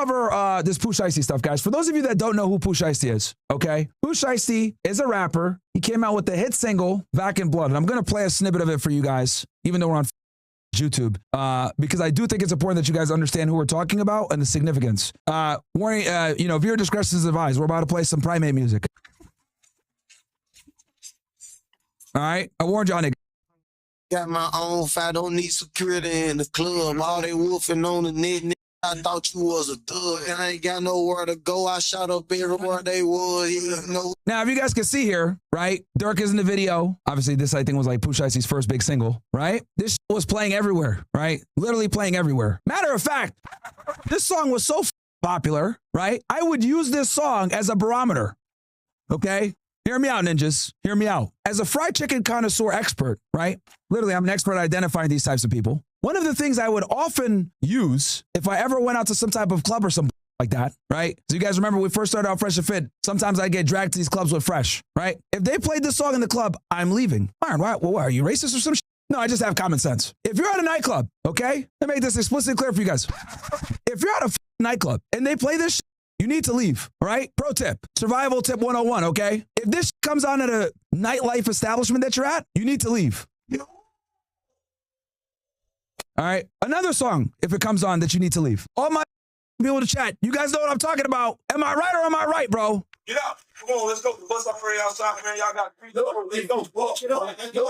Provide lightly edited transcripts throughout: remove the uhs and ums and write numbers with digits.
cover this Pooh Shiesty stuff, guys. For those of you that don't know who Pooh Shiesty is, okay? Pooh Shiesty is a rapper. He came out with the hit single, Back in Blood. And I'm going to play a snippet of it for you guys, even though we're on YouTube, because I do think it's important that you guys understand who we're talking about and the significance. Warning, you know, viewer discretion is advised. We're about to play some Primate music. All right? I warned y'all, nigga. Got my own fight, don't need security in the club. All they wolfing on the net, I thought you was a thug. And I ain't got nowhere to go. I shot up everywhere they was. You know. Now, if you guys can see here, right? Dirk is in the video. Obviously, this, I think, was like Pooh Shiesty's first big single, right? This was playing everywhere, right? Literally playing everywhere. Matter of fact, this song was so popular, right? I would use this song as a barometer, okay? Hear me out, ninjas. Hear me out. As a fried chicken connoisseur expert, right? Literally, I'm an expert at identifying these types of people. One of the things I would often use if I ever went out to some type of club or something like that, right? So you guys remember when we first started out Fresh and Fit, sometimes I get dragged to these clubs with Fresh, right? If they played this song in the club, I'm leaving. Myron, why are you racist or some shit? No, I just have common sense. If you're at a nightclub, okay? Let me make this explicitly clear for you guys. If you're at a nightclub and they play this shit, you need to leave, all right? Pro tip, survival tip 101, okay? If this comes on at a nightlife establishment that you're at, you need to leave. All right? Another song, if it comes on, that you need to leave. All my people to chat, you guys know what I'm talking about. Am I right or am I right, bro? Get out. Come on, let's go. Bust up for outside, man. Y'all got three doors. Let's go. Get up. Let's go.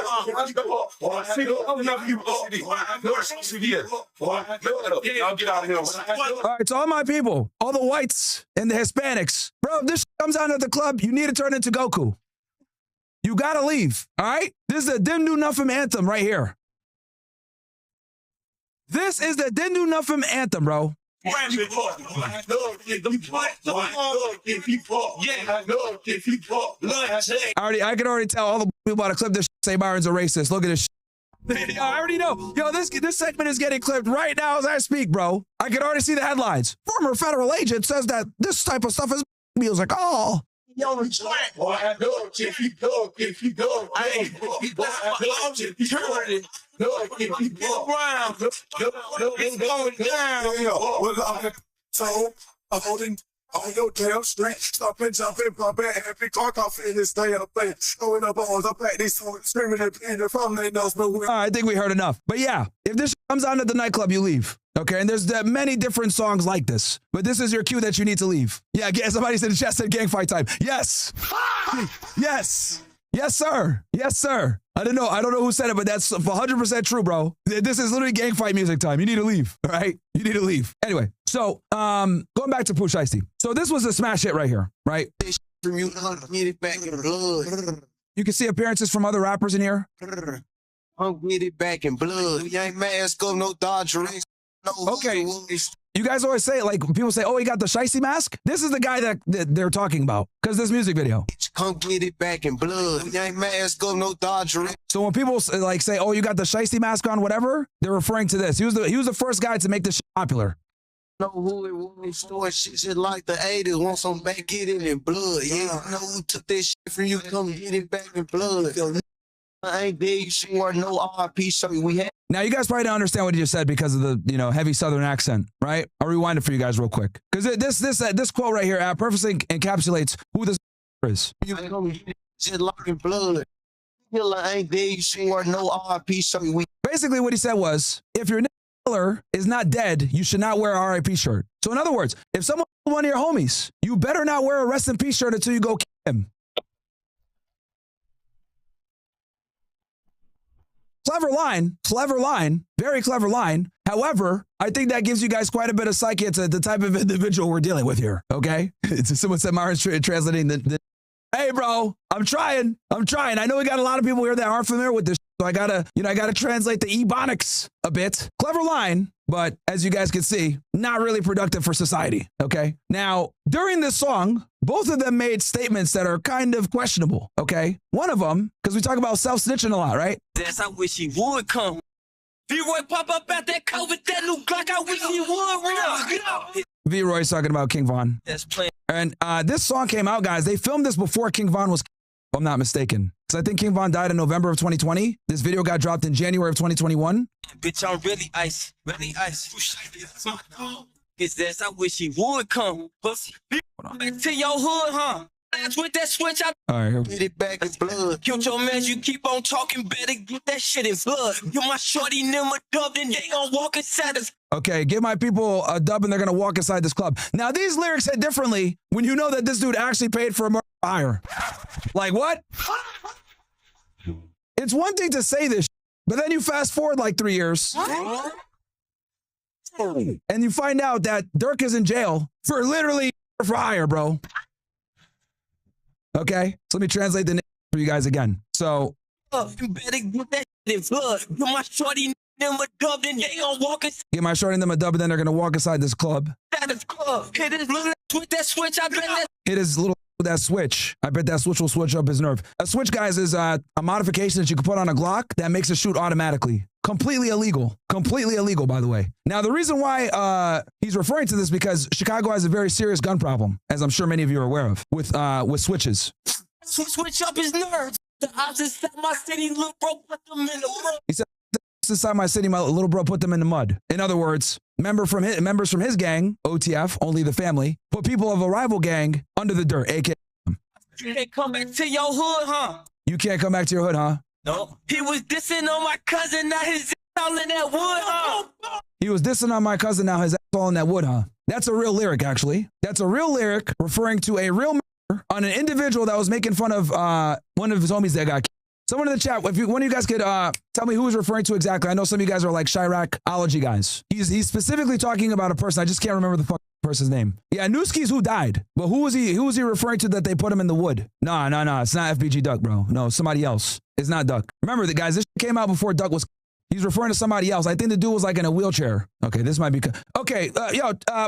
Y'all get out of here. All right, to all my people, all the whites and the Hispanics, bro, if this comes on at the club, you need to turn into Goku. You gotta leave, all right? This is the Dim Do Nuffin anthem right here. This is the Dim Do Nuffin anthem, bro. I can already tell all the people about to clip this say Myron's a racist. Look at this. I already know. Yo, this segment is getting clipped right now as I speak, bro. I can already see the headlines. Former federal agent says that this type of stuff is. He was like, oh. Yo, if you go, so I'm holding on your damn street, stopping, jumping, bumping, happy car coffee in this damn thing, throwing up balls up at these songs, screaming at the from they knows, but all right, I think we heard enough. But yeah, if this comes on at the nightclub, you leave. Okay, and there's many different songs like this, but this is your cue that you need to leave. Yeah, somebody said in the chat said gang fight time. Yes, yes, yes, sir, yes, sir. I don't know who said it, but that's 100% true, bro. This is literally gang fight music time. You need to leave, all right? You need to leave. Anyway, so going back to Pooh Shiesty. So this was a smash hit right here, right? You can see appearances from other rappers in here. I'm get it back in blood. You ain't mask up, no Dodger. Okay, you guys always say, like, people say, oh, he got the Shiesty mask? This is the guy that they're talking about, because this music video. Come get it back in blood. You ain't mask up, no Dodger. So when people like say, oh, you got the Shiesty mask on, whatever, they're referring to this. He was the first guy to make this shit popular. Know who it was, store shit like the 80s, want some back, get it in blood. Yeah, I know who took this shit from you, come get it back in blood. I ain't there, you sure no RP show we had. Now, you guys probably don't understand what he just said because of the, heavy Southern accent, right? I'll rewind it for you guys real quick. Because this quote right here perfectly encapsulates who this is. You come shit like in blood. Killer ain't there, you sure no RP show we. Basically, what he said was, if your killer is not dead, you should not wear a RIP shirt. So in other words, if someone one of your homies, you better not wear a rest in peace shirt until you go kill him. Clever line, very clever line. However, I think that gives you guys quite a bit of psyche into the type of individual we're dealing with here, okay? Someone said Myron's translating the hey, bro, I'm trying. I know we got a lot of people here that aren't familiar with this, so I gotta translate the ebonics a bit. Clever line, but as you guys can see, not really productive for society, okay? Now, during this song, both of them made statements that are kind of questionable, okay? One of them, because we talk about self-snitching a lot, right? I wish he would come. V-Roy pop up at that COVID, that new Glock, I wish he would run. V-Roy's talking about King Von. That's playing. And this song came out, guys. They filmed this before King Von was, if I'm not mistaken. Because I think King Von died in November of 2020. This video got dropped in January of 2021. Bitch, I'm really ice. Really ice. his ass. I wish he would come. Pussy. Back to your hood, huh? That's with that switch. I All right, here. Get it back in blood. killed your man. You keep on talking, better get that shit in blood. You my shorty, them a dubbed, and they gon' walk inside us. Okay, give my people a dub and they're gonna walk inside this club. Now these lyrics hit differently when you know that this dude actually paid for a murder hire. Like what? It's one thing to say this, but then you fast forward like 3 years and you find out that Dirk is in jail for literally for hire, bro. Okay, so let me translate the name for you guys again. So, You better get that shit in blood. You my shorty, them a dubbed, and they gon' walk inside get my shorting them a dub and then they're gonna walk inside this club. this club. Hit his little ass with that switch. I bet that It is little that switch. I bet that switch will switch up his nerve. A switch, guys, is a modification that you can put on a Glock that makes it shoot automatically. Completely illegal. Completely illegal, by the way. Now, the reason why he's referring to this because Chicago has a very serious gun problem, as I'm sure many of you are aware of, with switches. switch up his nerves. The odds inside my city, little bro, put them in the mud. He said, inside my city, my little bro put them in the mud. In other words, members from his gang, OTF, only the family, put people of a rival gang under the dirt, aka You can't come back to your hood, huh? you can't come back to your hood, huh? No. He was dissing on my cousin, now his all in that wood, huh? He was dissing on my cousin, now his ass all in that wood, huh? That's a real lyric, actually. That's a real lyric referring to a real murder on an individual that was making fun of one of his homies that got killed. Someone in the chat, if one of you guys could tell me who he's referring to exactly. I know some of you guys are like Chirac-ology guys. He's specifically talking about a person. I just can't remember the fucking person's name. Yeah, Newski's who died. But who was he referring to that they put him in the wood? No. It's not FBG Duck, bro. No, somebody else. It's not Duck. Remember, the guys, this came out before Duck was. He's referring to somebody else. I think the dude was like in a wheelchair. Okay, this might be. Okay,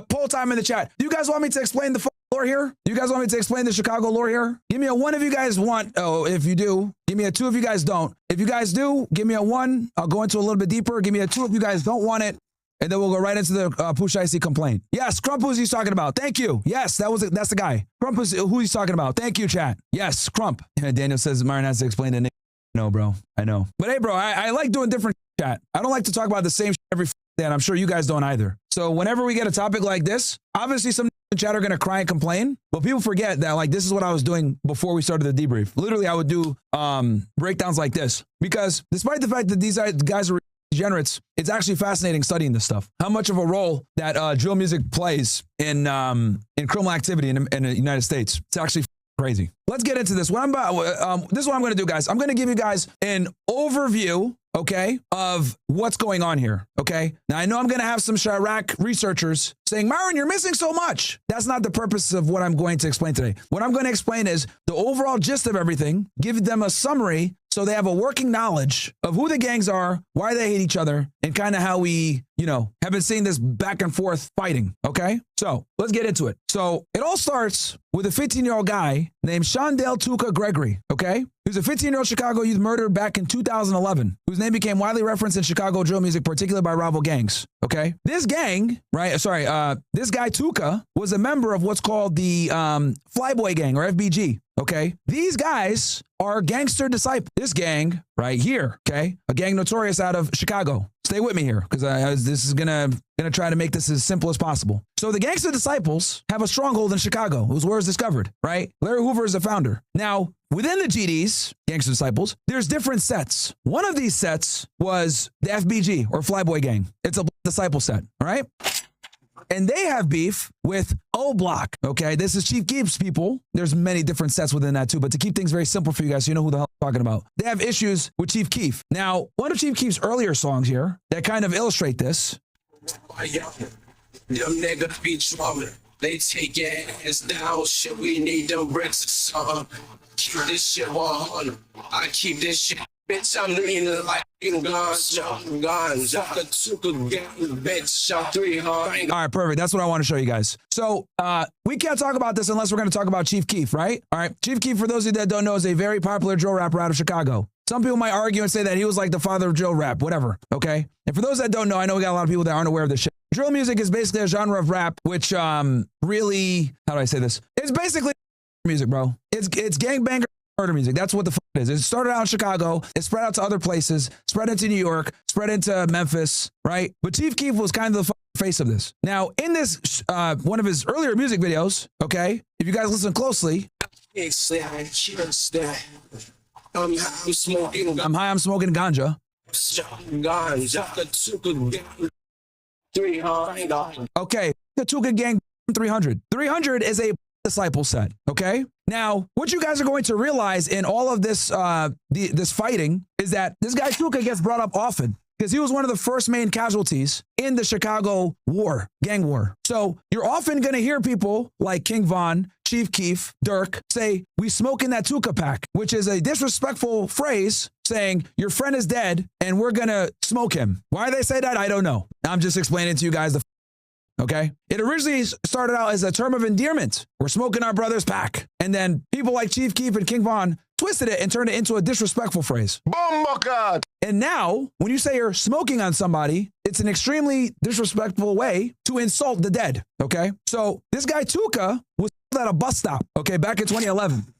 poll time in the chat. Do you guys want me to explain the lore here? Do you guys want me to explain the Chicago lore here? Give me a 1 if you guys want. Oh, if you do. Give me a 2 if you guys don't. If you guys do, give me a 1. I'll go into a little bit deeper. Give me a 2 if you guys don't want it. And then we'll go right into the Pooh Shiesty complaint. Yes, Crump, who's he's talking about. Thank you. Yes, that's the guy. Crump is who he's talking about. Thank you, chat. Yes, Crump. Daniel says Myron has to explain the name. No, bro. I know. But hey, bro, I like doing different chat. I don't like to talk about the same every day, and I'm sure you guys don't either. So whenever we get a topic like this, obviously some chat are going to cry and complain, but people forget that like this is what I was doing before we started the debrief. Literally, I would do breakdowns like this because despite the fact that these guys are degenerates, it's actually fascinating studying this stuff. How much of a role that drill music plays in criminal activity in the United States. It's actually crazy. Let's get into this. This is what I'm going to do, guys. I'm going to give you guys an overview, okay, of what's going on here, okay? Now, I know I'm going to have some Chirac researchers saying, Myron, you're missing so much. That's not the purpose of what I'm going to explain today. What I'm going to explain is the overall gist of everything, give them a summary so they have a working knowledge of who the gangs are, why they hate each other, and kind of how we, have been seeing this back and forth fighting, okay? So let's get into it. So it all starts with a 15-year-old guy named Shondell Tuka Gregory, okay? He was a 15-year-old Chicago youth murdered back in 2011, whose name became widely referenced in Chicago drill music, particularly by rival gangs, okay? This gang, this guy Tuka was a member of what's called the Flyboy Gang, or FBG, okay? These guys are gangster disciples. This gang right here, okay? A gang notorious out of Chicago. Stay with me here, because this is gonna try to make this as simple as possible. So the gangster disciples have a stronghold in Chicago. It was where it's discovered, right? Larry Hoover is the founder. Now, within the GDs, gangster disciples, there's different sets. One of these sets was the FBG, or Flyboy Gang. It's a disciple set, all right? And they have beef with O Block, okay? This is Chief Keef's people. There's many different sets within that too, but to keep things very simple for you guys so you know who the hell I'm talking about. They have issues with Chief Keef. Now, one of Chief Keef's earlier songs here that kind of illustrate this. Them niggas be trouble. They take your ass down. Shit, we need them bricks or something. Keep this shit 100. I keep this shit. Bitch, I'm leaning like guns. Bitch, I'm 300. All right, perfect. That's what I want to show you guys. So we can't talk about this unless we're going to talk about Chief Keef, right? All right. Chief Keef, for those of you that don't know, is a very popular drill rapper out of Chicago. Some people might argue and say that he was like the father of drill rap, whatever, okay? And for those that don't know, I know we got a lot of people that aren't aware of this shit. Drill music is basically a genre of rap, which really, how do I say this? It's basically music, bro. It's gangbanger murder music. That's what the fuck it is. It started out in Chicago. It spread out to other places, spread into New York, spread into Memphis, right? But Chief Keef was kind of the face of this. Now, in this, one of his earlier music videos, okay, if you guys listen closely. I'm high, I'm smoking ganja. Okay, the Tuka Gang 300. 300 is a disciple set, okay? Now, what you guys are going to realize in all of this this fighting is that this guy Tuka gets brought up often because he was one of the first main casualties in the Chicago war, gang war. So you're often going to hear people like King Von, Chief Keef, Durk say, we smoke in that Tuka pack, which is a disrespectful phrase saying your friend is dead and we're going to smoke him. Why they say that, I don't know. I'm just explaining to you guys the okay? It originally started out as a term of endearment. We're smoking our brother's pack. And then people like Chief Keef and King Von twisted it and turned it into a disrespectful phrase. God. And now, when you say you're smoking on somebody, it's an extremely disrespectful way to insult the dead, okay? So this guy Tuka was at a bus stop, okay, back in 2011. And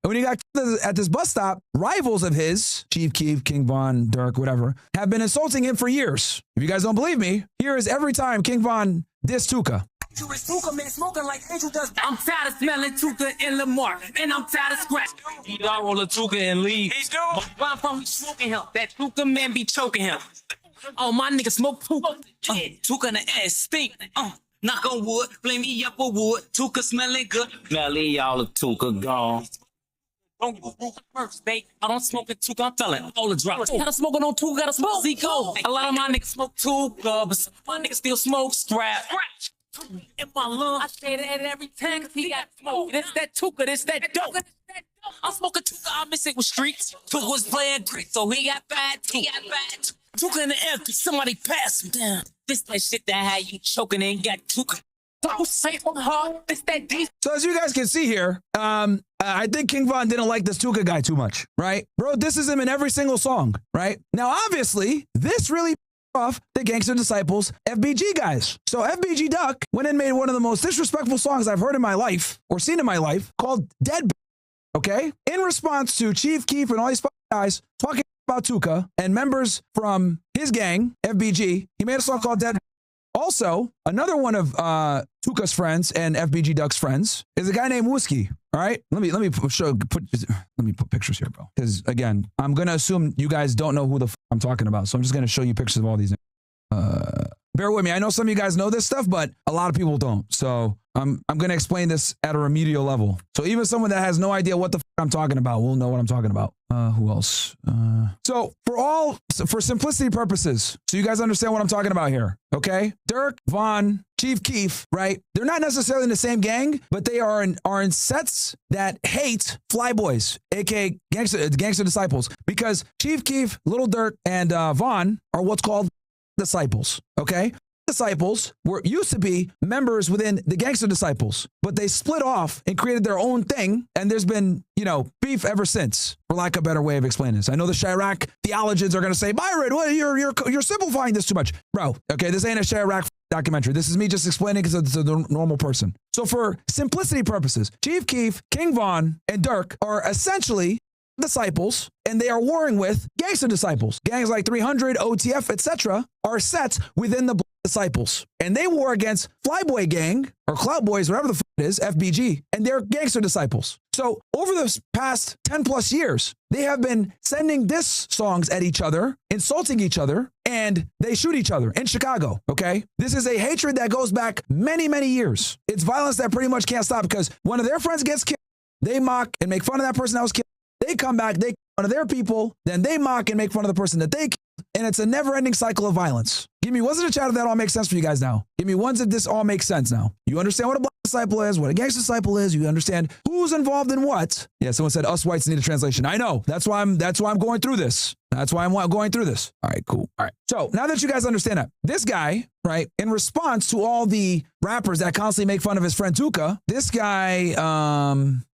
when he got at this bus stop, rivals of his, Chief Keef, King Von, Durk, whatever, have been insulting him for years. If you guys don't believe me, here is every time King Von diss Tuka. Tuka, man, smoking like Angel does. I'm tired of smelling Tuka in Lamar, and I'm tired of scratch. He don't roll a Tuka and leave. He do. Where I'm from, we smoking him. That Tuka man be choking him. Oh, my nigga smoke Tuka. Tuka in the ass stink. Knock on wood, blame me up for wood. Tuka smelling good. Smelly, all of Tuka gone. Don't go first, babe. I don't smoke it Tuka, I'm telling all the drops. Gotta smoke on Tuka, gotta smoke Zico. A lot of my niggas smoke Tuka, but my niggas still smoke scrap. In my lungs, I say that every time cause he got smoke. This that Tuka, this that dope. I'm smoking Tuka, I miss it with streets. Tuka was playing great, so he got bad. Tuka in the air, cause somebody passed him down. This that shit that had you choking and got Tuka. Don't say my heart, it's that deep. So as you guys can see here, I think King Von didn't like this Tuka guy too much, right? Bro, this is him in every single song, right? Now, obviously, this really off the Gangster Disciples FBG guys. So FBG Duck went and made one of the most disrespectful songs I've heard in my life or seen in my life called Dead, okay? In response to Chief Keef and all these guys talking about Tuka and members from his gang, FBG, he made a song called Dead. Also, another one of Tuka's friends and FBG Duck's friends is a guy named Whiskey. All right, let me put pictures here, bro. Because again, I'm gonna assume you guys don't know who the I'm talking about, so I'm just gonna show you pictures of all these. Bear with me. I know some of you guys know this stuff, but a lot of people don't. So I'm gonna explain this at a remedial level. So even someone that has no idea what the I'm talking about will know what I'm talking about. Who else? So for simplicity purposes, so you guys understand what I'm talking about here, okay? Durk, Von, Chief Keef, right? They're not necessarily in the same gang, but they are in sets that hate Flyboys, aka Gangster Disciples, because Chief Keef, Little Durk, and Von are what's called disciples, okay? Disciples used to be members within the Gangster Disciples, but they split off and created their own thing, and there's been, beef ever since, for lack of a better way of explaining this. I know the Chirac theologians are going to say, Myron, what, you're simplifying this too much. Bro, okay, this ain't a Chirac documentary. This is me just explaining because it's a normal person. So for simplicity purposes, Chief Keef, King Von, and Durk are essentially disciples, and they are warring with Gangster Disciples. Gangs like 300, OTF, etc. are sets within the disciples, and they war against Flyboy Gang or Clout Boys, whatever the it is, FBG, and they're Gangster Disciples. So over the past 10 plus years, they have been sending diss songs at each other, insulting each other, and they shoot each other in Chicago, okay? This is a hatred that goes back many, many years. It's violence that pretty much can't stop because one of their friends gets killed, they mock and make fun of that person that was killed. They come back, they kill one of their people, then they mock and make fun of the person that they killed, and it's a never-ending cycle of violence. Give me ones in the chat if that all makes sense for you guys now. Give me ones if this all makes sense now. You understand what a black disciple is, what a gangster disciple is, you understand who's involved in what. Yeah, someone said us whites need a translation. I know. That's why I'm going through this. That's why I'm going through this. All right, cool. All right. So now that you guys understand that, this guy, right, in response to all the rappers that constantly make fun of his friend Tuka, this guy,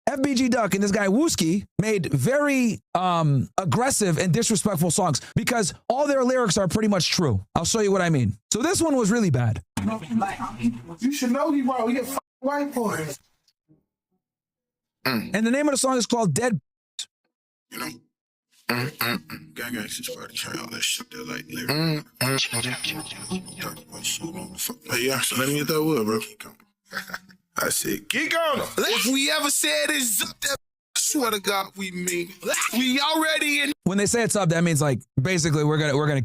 FBG Duck and this guy Wooski made very aggressive and disrespectful songs because all their lyrics are pretty much true. I'll show you what I mean. So this one was really bad. You should know you bro. We get white boys. And the name of the song is called Dead. You know? Gang gangsters party try all that shit. They're like, yeah, so let me get that wood, bro. I said, kick on. If we ever said it's up there, I swear to God, we mean it. We already in. When they say it's up, that means like basically we're gonna.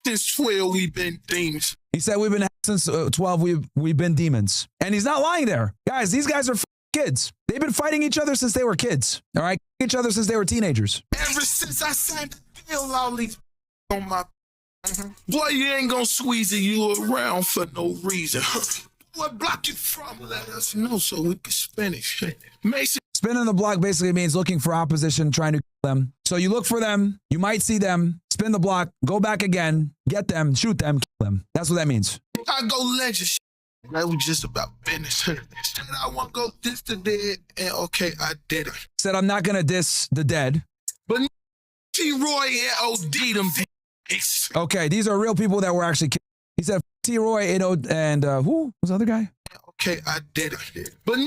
Since 12, we've been demons. He said we've been since 12. We've been demons, and he's not lying there, guys. These guys are kids. They've been fighting each other since they were kids. All right, each other since they were teenagers. Ever since I signed the deal, all these on my. Boy, you ain't gonna squeeze you around for no reason. What block you from? Let us know so we can spin it. Mason. Spinning the block basically means looking for opposition, trying to kill them. So you look for them, you might see them, spin the block, go back again, get them, shoot them, kill them. That's what that means. I go legend. That was just about business. Said I want to go diss the dead, and okay, I did it. Said I'm not gonna diss the dead. But T-Roy and OD them. Okay, these are real people that were actually killed. He said T-Roy and who was the other guy? Okay, I did it. But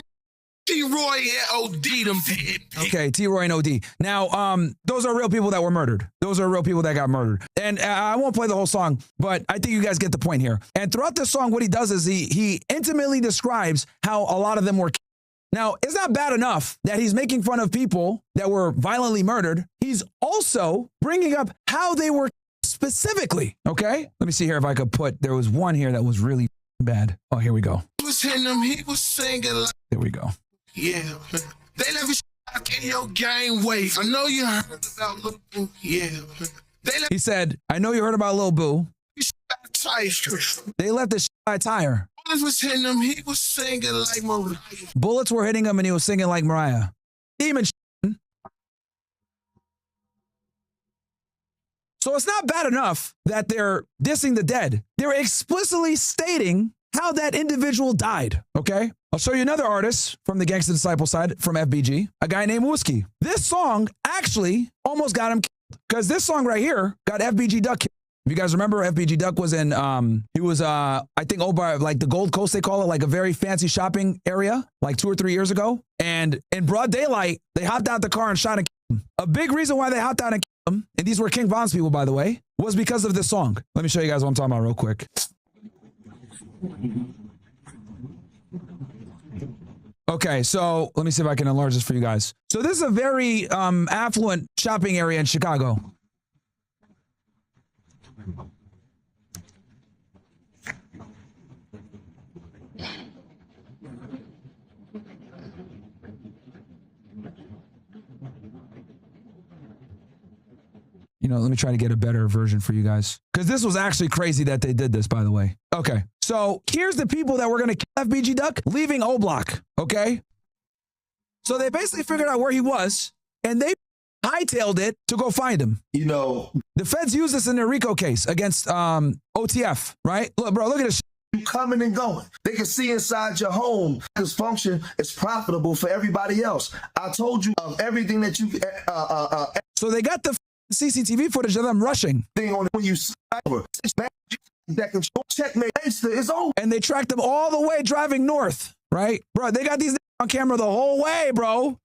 T-Roy and OD them dead. Okay, T-Roy and OD. Now, those are real people that were murdered. Those are real people that got murdered. And I won't play the whole song, but I think you guys get the point here. And throughout this song, what he does is he intimately describes how a lot of them were killed. Now, it's not bad enough that he's making fun of people that were violently murdered. He's also bringing up how they were specifically, okay? Let me see here if I could put, there was one here that was really bad. Oh, here we go. Was hitting him, he was singing like, there we go. Yeah, they never shot in your game way. I know you heard about Lil Boo. Yeah, he said, I know you heard about Lil Boo. They left the by tire. Bullets was hitting him, he was singing like Mariah. Bullets were hitting him and he was singing like Mariah. Demon. So it's not bad enough that they're dissing the dead. They're explicitly stating how that individual died, okay? I'll show you another artist from the Gangster Disciple side from FBG, a guy named Whiskey. This song actually almost got him killed because this song right here got FBG Duck killed. If you guys remember, FBG Duck was in, he was, I think, over like the Gold Coast, they call it, like a very fancy shopping area, like 2 or 3 years ago. And in broad daylight, they hopped out the car and shot and killed him. A big reason why they hopped out and killed him, and these were King Von's people, by the way, was because of this song. Let me show you guys what I'm talking about real quick. Okay, so let me see if I can enlarge this for you guys. So this is a very affluent shopping area in Chicago. You know, let me try to get a better version for you guys. Because this was actually crazy that they did this, by the way. Okay, so here's the people that were going to kill FBG Duck leaving O Block, okay? So they basically figured out where he was, and they hightailed it to go find him. You know, the feds use this in their RICO case against OTF, right? Look, bro, look at this. You coming and going. They can see inside your home. This function is profitable for everybody else. I told you of everything that you... So they got the CCTV footage of them rushing. Thing on when you that control checkmate is over. And they tracked them all the way driving north, right? Bro, they got these on camera the whole way, bro.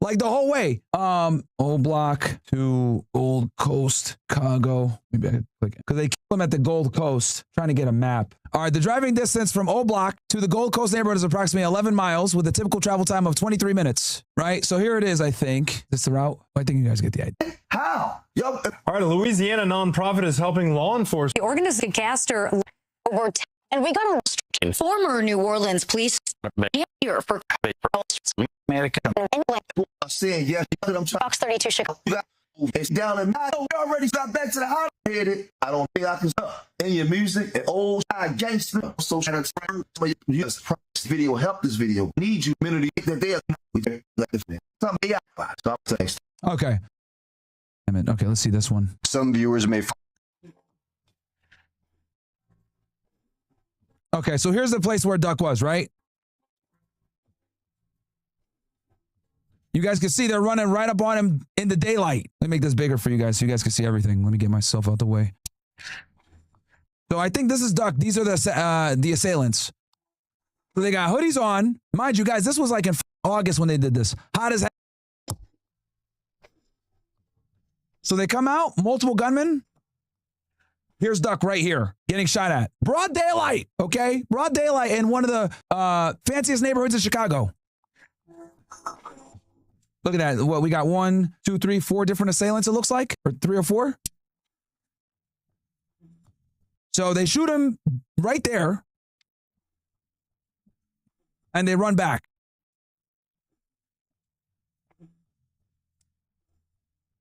Like the whole way. Old Block to Gold Coast, Chicago. Maybe I could click it. Because they killed them at the Gold Coast. Trying to get a map. All right, the driving distance from O Block to the Gold Coast neighborhood is approximately 11 miles with a typical travel time of 23 minutes, right? So here it is, I think. Is this the route? I think you guys get the idea. How? Yo. All right, a Louisiana nonprofit is helping law enforcement. The organization Gangster over and we got a former New Orleans police here for saying yes. I'm Fox 32 Chicago. It's down in we already got back to the house. I don't think I can in your music and old gangster. So video help this video. Need you community that they are okay. Okay, let's see this one. Some viewers may. Okay, so here's the place where Duck was, right? You guys can see they're running right up on him in the daylight. Let me make this bigger for you guys so you guys can see everything. Let me get myself out the way. So I think this is Duck. These are the assailants. So they got hoodies on. Mind you guys, this was like in August when they did this. Hot as hell. So they come out, multiple gunmen. Here's Duck right here, getting shot at. Broad daylight, okay? Broad daylight in one of the fanciest neighborhoods in Chicago. Look at that. What, we got 1, 2, 3, 4 different assailants, it looks like, or 3 or 4. So they shoot him right there, and they run back.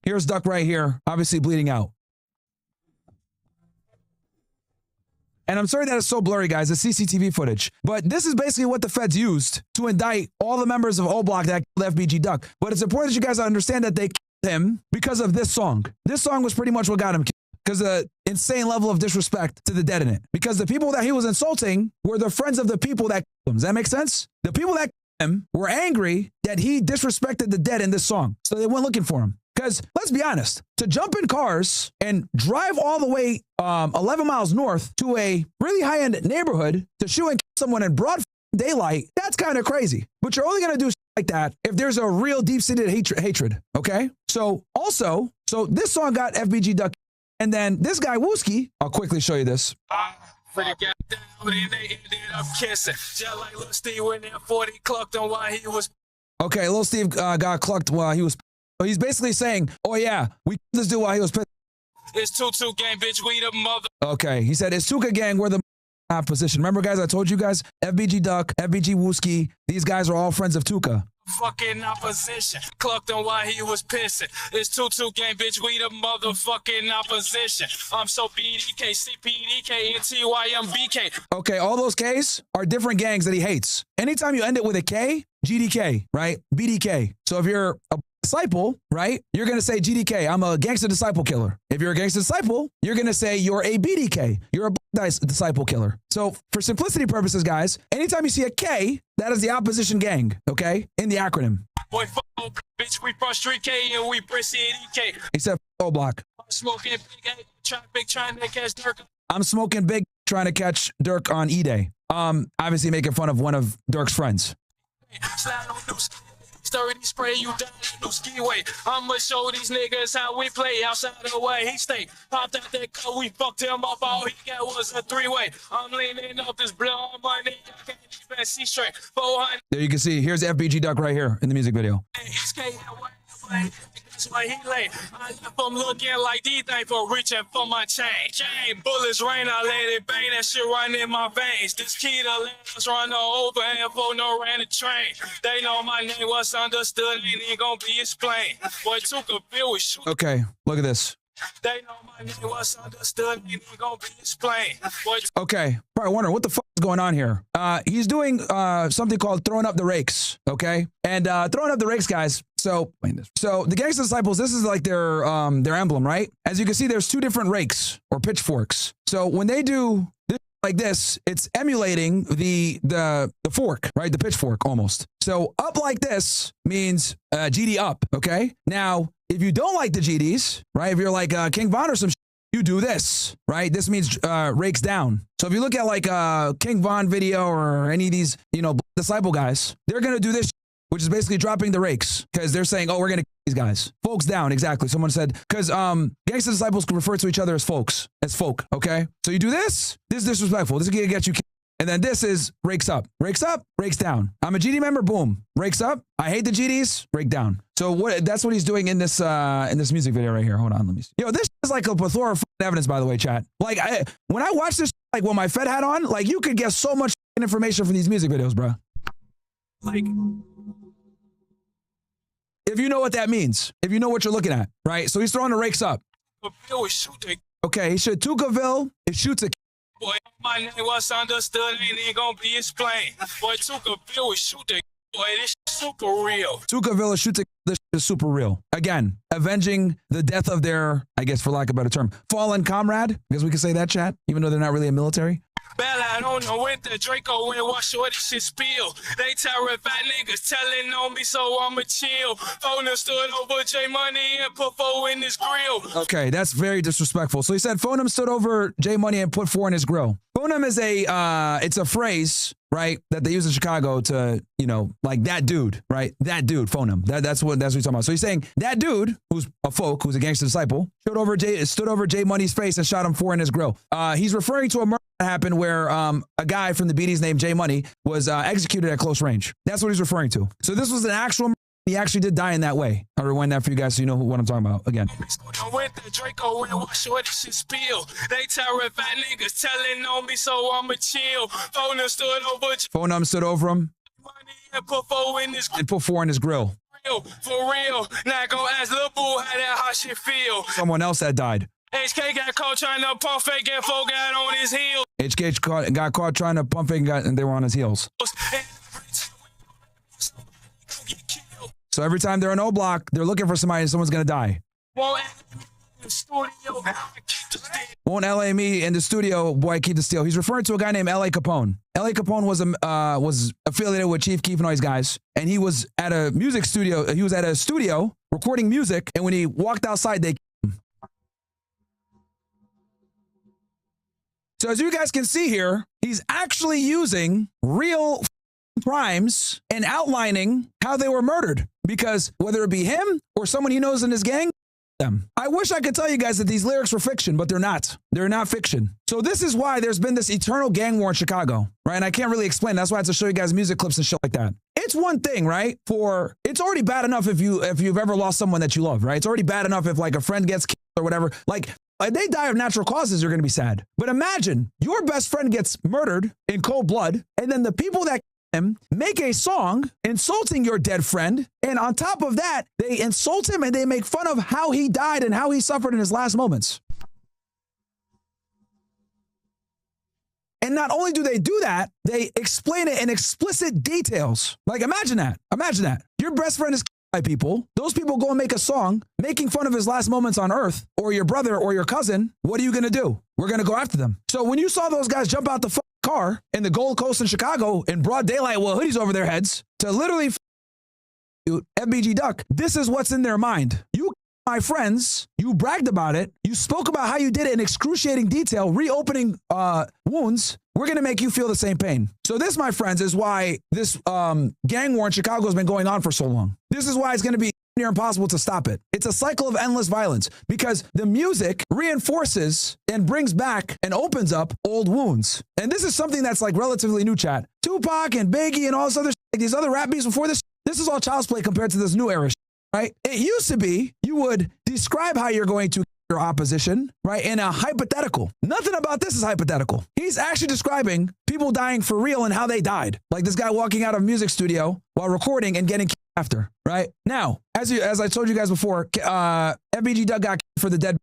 Here's Duck right here, obviously bleeding out. And I'm sorry that it's so blurry, guys, the CCTV footage. But this is basically what the feds used to indict all the members of O Block that killed FBG Duck. But it's important that you guys understand that they killed him because of this song. This song was pretty much what got him killed. Because of the insane level of disrespect to the dead in it. Because the people that he was insulting were the friends of the people that killed him. Does that make sense? The people that killed him were angry that he disrespected the dead in this song. So they went looking for him. Because let's be honest, to jump in cars and drive all the way 11 miles north to a really high-end neighborhood to shoot and kill someone in broad daylight, that's kind of crazy. But you're only going to do like that if there's a real deep-seated hatred, okay? So also, this song got FBG Duck. And then this guy, Wooski, I'll quickly show you this. Okay, Lil Steve got clucked while he was. He's basically saying, oh yeah, we killed this dude while he was pissed. It's 2-2 gang, bitch, we the mother. Okay, he said, it's Tuka gang, we're the opposition. Remember, guys, I told you guys, FBG Duck, FBG Wooski, these guys are all friends of Tuka. Fucking opposition. Clucked him while he was pissing. It's 2-2 gang, bitch, we the motherfucking opposition. I'm so BDK, CPDK, NTYMBK. Okay, all those Ks are different gangs that he hates. Anytime you end it with a K, GDK, right? BDK. So if you're a disciple, right, you're going to say GDK, I'm a gangster disciple killer. If you're a gangster disciple, you're going to say you're a BDK, you're a disciple killer. So for simplicity purposes, guys, anytime you see a K, that is the opposition gang, okay, in the acronym. Boy, fuck, bitch, we from Street K and we press CDK. He said, O Block. I'm smoking big, trying to catch Dirk. I'm smoking big, trying to catch Dirk on E-Day. Obviously making fun of one of Dirk's friends. Sturdy spray you down new skiway. I'ma show these niggas how we play outside the way he stay. Popped out that car, we fucked him up. All he got was a 3-way. I'm leaning up this blood money. I can't even see straight. 400. There you can see, here's FBG Duck right here in the music video. That's why he lay. I left him looking like these things for reaching for my chain. Bullets rain, I let it bang. That shit run in my veins. This key to let us run over and for no ran the train. They know my name was understood and it gon' be explained. Boy, took a bill with shoot. Okay, look at this. They know my name was understood and it gon' be explained. Boy, okay, probably wondering what the fuck is going on here. He's doing something called throwing up the rakes, okay? And throwing up the rakes, guys. So the Gangster Disciples, this is like their emblem, right? As you can see, there's 2 different rakes or pitchforks. So when they do this like this, it's emulating the fork, right? The pitchfork almost. So up like this means GD up, okay? Now, if you don't like the GDs, right? If you're like King Von or some shit, you do this, right? This means rakes down. So if you look at like a King Von video or any of these, disciple guys, they're going to do this, which is basically dropping the rakes because they're saying, oh, we're going to kill these guys. Folks down, exactly. Someone said, because gangster disciples can refer to each other as folks, okay? So you do this is disrespectful. This is going to get you killed. And then this is rakes up, rakes down. I'm a GD member, boom, rakes up. I hate the GDs, rake down. So that's what he's doing in this music video right here. Hold on, let me see. Yo, this is like a plethora of evidence, by the way, chat. Like when I watch this, like with my Fed hat on, like you could get so much information from these music videos, bro. Like, if you know what that means, if you know what you're looking at, right? So he's throwing the rakes up. Okay, he should Tukaville, it shoots a. Boy, my name was understood and it gon' be explained. Boy, Tukaville is shooting. Boy, this super real. Tukaville shoots a. This is super real. Again, avenging the death of their, I guess for lack of a better term, fallen comrade, because we can say that, chat, even though they're not really a military. Bell out on the winter, Draco and watch what this shit spill. They terrified niggas telling on me, so I'ma chill. Phone stood over J Money and put 4 in his grill. Okay, that's very disrespectful. So he said Fonum stood over J Money and put 4 in his grill. Fonum is it's a phrase, right, that they use in Chicago to, you know, like that dude, right? That dude, Fonum. That's what he's talking about. So he's saying that dude, who's a folk, who's a gangster disciple, stood over J Money's face and shot him 4 in his grill. He's referring to a murder that happened where a guy from the BDs named J Money was executed at close range. That's what he's referring to. So this was an actual murder. He actually did die in that way. I'll rewind that for you guys so you know what I'm talking about again. Draco and watch what this shit spill. They terrified niggas telling on me, so I'ma chill. Fonum stood over him and put 4 in his grill. For real, not gonna ask Lil Boo how shit feel. Someone else that died. HK got caught trying to pump fake and 4 got on his heels. HK got caught trying to pump fake and they were on his heels. So every time they're on O Block, they're looking for somebody and someone's gonna die. Won't LA me in the studio, boy, keep the steel. He's referring to a guy named LA Capone. LA Capone was affiliated with Chief, Keef, and all these guys. And he was at a music studio. He was at a studio recording music. And when he walked outside, they killed him. So as you guys can see here, he's actually using real crimes and outlining how they were murdered. Because whether it be him or someone he knows in his gang, them. I wish I could tell you guys that these lyrics were fiction, but they're not. They're not fiction. So this is why there's been this eternal gang war in Chicago, right? And I can't really explain. That's why I have to show you guys music clips and shit like that. It's one thing, right? It's already bad enough if you've ever lost someone that you love, right? It's already bad enough if like a friend gets killed or whatever. Like if they die of natural causes, you're going to be sad. But imagine your best friend gets murdered in cold blood, and then the people that him make a song insulting your dead friend, and on top of that they insult him and they make fun of how he died and how he suffered in his last moments. And not only do they do that, they explain it in explicit details. Like imagine that your best friend is killed by people, those people go and make a song making fun of his last moments on earth, or your brother or your cousin. What are you gonna do? We're gonna go after them. So when you saw those guys jump out the car in the Gold Coast in Chicago in broad daylight with hoodies over their heads to literally FBG Duck, this is what's in their mind. You, my friends, you bragged about it. You spoke about how you did it in excruciating detail, reopening wounds. We're going to make you feel the same pain. So this, my friends, is why this gang war in Chicago has been going on for so long. This is why it's going to be near impossible to stop it. It's a cycle of endless violence because the music reinforces and brings back and opens up old wounds. And this is something that's like relatively new, chat. Tupac and Biggie and all this other like these other rap beats before this is all child's play compared to this new era, right? It used to be you would describe how you're going to your opposition, right, in a hypothetical. Nothing about this is hypothetical. He's actually describing people dying for real and how they died. Like this guy walking out of a music studio while recording and getting killed after, right? Now, as I told you guys before, FBG Doug got killed for the dead.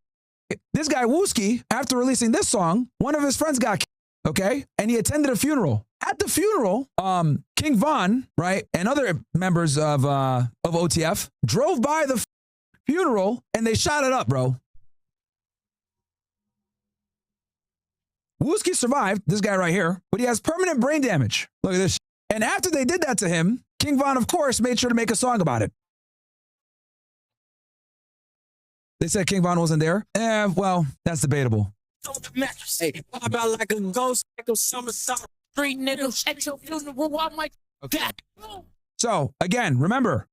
This guy Wooski, after releasing this song, one of his friends got killed, okay? And he attended a funeral. At the funeral, King Von, right, and other members of OTF drove by the funeral and they shot it up, bro. Wooski survived, this guy right here, but he has permanent brain damage. Look at this. And after they did that to him, King Von, of course, made sure to make a song about it. They said King Von wasn't there. Well, that's debatable. About like a ghost, like a summer street nigga at your funeral. I might. Okay. So again, remember.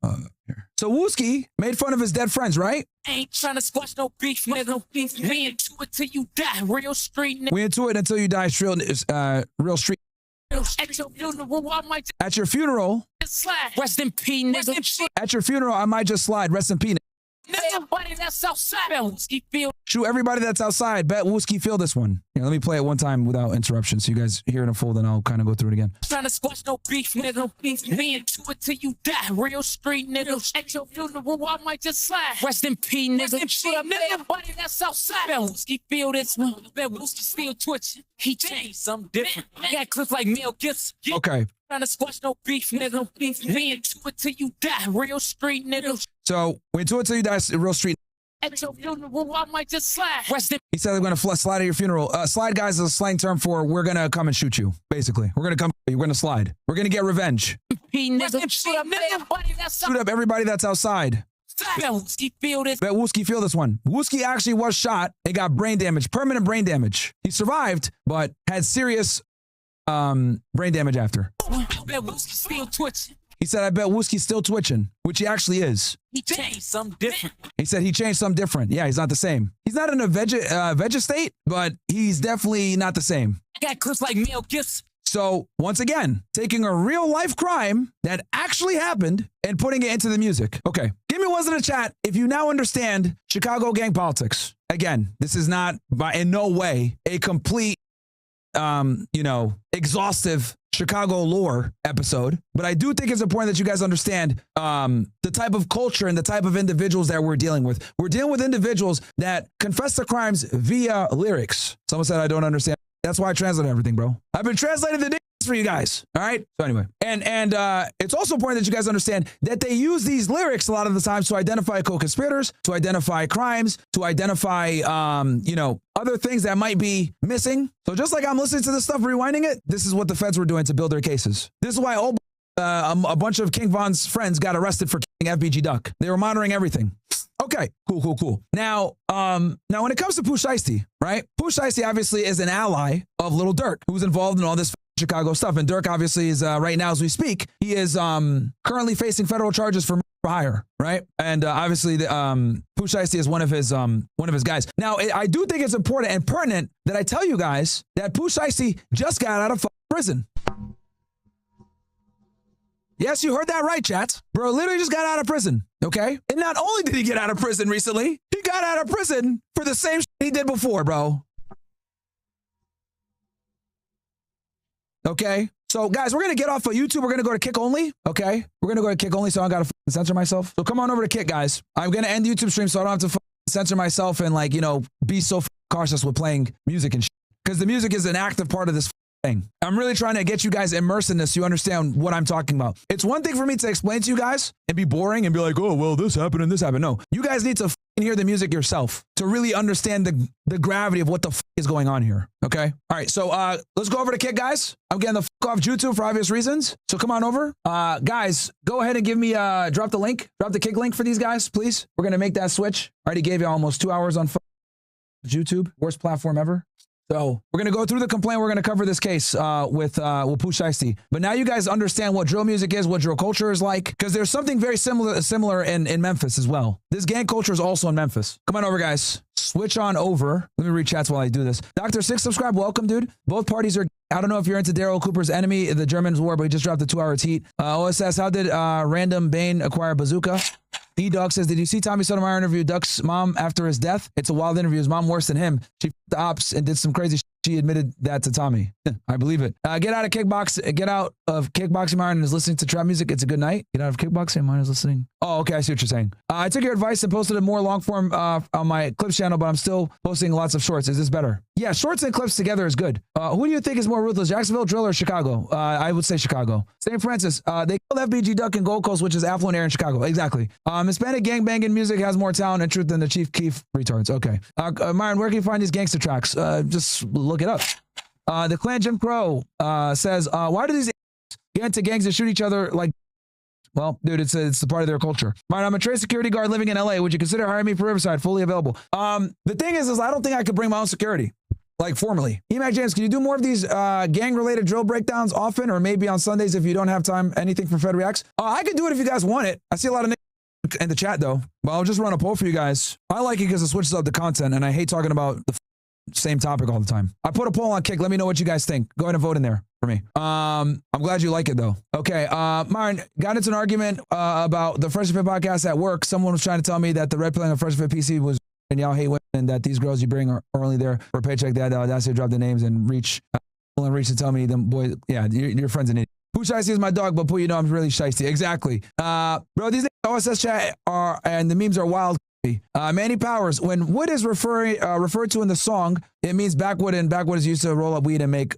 So Wooski made fun of his dead friends, right? Ain't trying to squash no beef, nigga. No beef. We into it till you die. Real street nigga. We into it until you die. Real street. At your funeral, I might. At your funeral. Slide. Rest in peace, nigga. At your funeral, I might just slide. Rest in peace. Everybody that's outside, Wooski feel. Shoot everybody that's outside. Bet Wooski feel this one. Here, let me play it one time without interruption, so you guys hear it in full. Then I'll kind of go through it again. Trying to squash no beef, nigga. No beef. We into it till you die. Real street nigga. At your funeral, I might just slide. Rest in peace, nigga. Everybody that's outside, Wooski feel this one. Bet Wooski still twitching. He changed something different. Got clips like Mel Gibson. Okay. Trying to squash no beef, nigga. No beef. We into it till you die. Real street nigga. So we into it till you die. Real street. At your funeral, I might just slide. Rest in He said they're going to slide at your funeral. Slide, guys, is a slang term for we're going to come and shoot you, basically. We're going to come, we're going to slide. We're going to get revenge. peace, nigga. Shoot up everybody that's Shoot up everybody that's outside. Bet Wooski feel this. Bet Wooski feel this one. Wooski actually was shot and got brain damage, permanent brain damage. He survived, but had serious brain damage after. Bet Wooski still twitching. He said, I bet Wooski's still twitching, which he actually is. He changed something different. He said he changed something different. Yeah, he's not the same. He's not in a veg state, but he's definitely not the same. Got clips like Mel Gibson. So once again, taking a real life crime that actually happened and putting it into the music. Okay, give me ones in the chat if you now understand Chicago gang politics. Again, this is not in no way a complete, exhaustive Chicago lore episode, but I do think it's important that you guys understand the type of culture and the type of individuals that we're dealing with. We're dealing with individuals that confess to crimes via lyrics. Someone said I don't understand. That's why I translate everything, bro. I've been translating the for you guys. All right. So anyway, and it's also important that you guys understand that they use these lyrics a lot of the times to identify co-conspirators, to identify crimes, to identify, other things that might be missing. So just like I'm listening to this stuff, rewinding it, this is what the feds were doing to build their cases. This is why a bunch of King Von's friends got arrested for killing FBG Duck. They were monitoring everything. Okay, cool. Now when it comes to Pooh Shiesty, right? Pooh Shiesty obviously is an ally of Lil Durk, who's involved in all this Chicago stuff. And Durk obviously is right now as we speak, he is currently facing federal charges for hire, right? And obviously Pooh Shiesty is one of his guys. Now I do think it's important and pertinent that I tell you guys that Pooh Shiesty just got out of prison. Yes, you heard that right, chat. Bro literally just got out of prison, okay? And not only did he get out of prison recently, he got out of prison for the same shit he did before, bro. Okay? So, guys, we're going to get off of YouTube. We're going to go to Kick Only, okay? We're going to go to Kick Only so I don't got to censor myself. So come on over to Kick, guys. I'm going to end the YouTube stream so I don't have to censor myself and, be so cautious with playing music and shit. Because the music is an active part of this thing. I'm really trying to get you guys immersed in this so you understand what I'm talking about. It's one thing for me to explain to you guys and be boring and be like, oh, well, this happened and this happened. No, you guys need to hear the music yourself to really understand the gravity of what the is going on here. Okay. All right. So let's go over to Kick, guys. I'm getting the off YouTube for obvious reasons. So come on over. Guys, go ahead and give me drop the Kick link for these guys, please. We're going to make that switch. I already gave you almost 2 hours on YouTube. Worst platform ever. So we're going to go through the complaint. We're going to cover this case with Pooh Shiesty. But now you guys understand what drill music is, what drill culture is like, because there's something very similar in Memphis as well. This gang culture is also in Memphis. Come on over, guys. Switch on over. Let me read chats while I do this. Dr. Six, subscribe. Welcome, dude. Both parties are... I don't know if you're into Daryl Cooper's Enemy, the Germans war, but he just dropped the 2-hour heat. OSS, how did Random Bane acquire bazooka? E-Dog says, did you see Tommy Sotomayor interview Duck's mom after his death? It's a wild interview. His mom worse than him. She f***ed the ops and did some crazy shit. She admitted that to Tommy. I believe it. Get out of kickboxing. Myron is listening to trap music. It's a good night. Get out of kickboxing. Myron is listening. Oh, okay. I see what you're saying. I took your advice and posted a more long form on my clips channel, but I'm still posting lots of shorts. Is this better? Yeah, shorts and clips together is good. Who do you think is more ruthless, Jacksonville, Drill, or Chicago? I would say Chicago. St. Francis, they killed FBG Duck in Gold Coast, which is affluent area in Chicago. Exactly. Hispanic gangbanging music has more talent and truth than the Chief Keef retards. Okay. Myron, where can you find these gangster tracks? Just look it up. The Clan Jim Crow says, why do these get into gangs and shoot each other like... Well, dude, it's the part of their culture. Myron, I'm a trade security guard living in LA. Would you consider hiring me for Riverside? Fully available. The thing is I don't think I could bring my own security. Like formally. Emac James, can you do more of these gang-related drill breakdowns often, or maybe on Sundays if you don't have time, anything from Fed Reacts? I could do it if you guys want it. I see a lot of in the chat though, but I'll just run a poll for you guys. I like it because it switches up the content, and I hate talking about the same topic all the time. I put a poll on Kick. Let me know what you guys think. Go ahead and vote in there for me. I'm glad you like it though. Okay. Myron, got into an argument about the Fresh Fit podcast at work. Someone was trying to tell me that the red pill on Fresh Fit PC was and y'all hate women, and that these girls you bring are only there for a paycheck. That audacity to drop the names and reach to tell me them boys. Yeah, your friend's an idiot. Pooh Shiesty is my dog, but Pooh, you know I'm really shiesty. Exactly. Bro, these OSS chat are, and the memes are wild. Manny Powers, when wood is referred to in the song, it means backwood, and backwood is used to roll up weed and make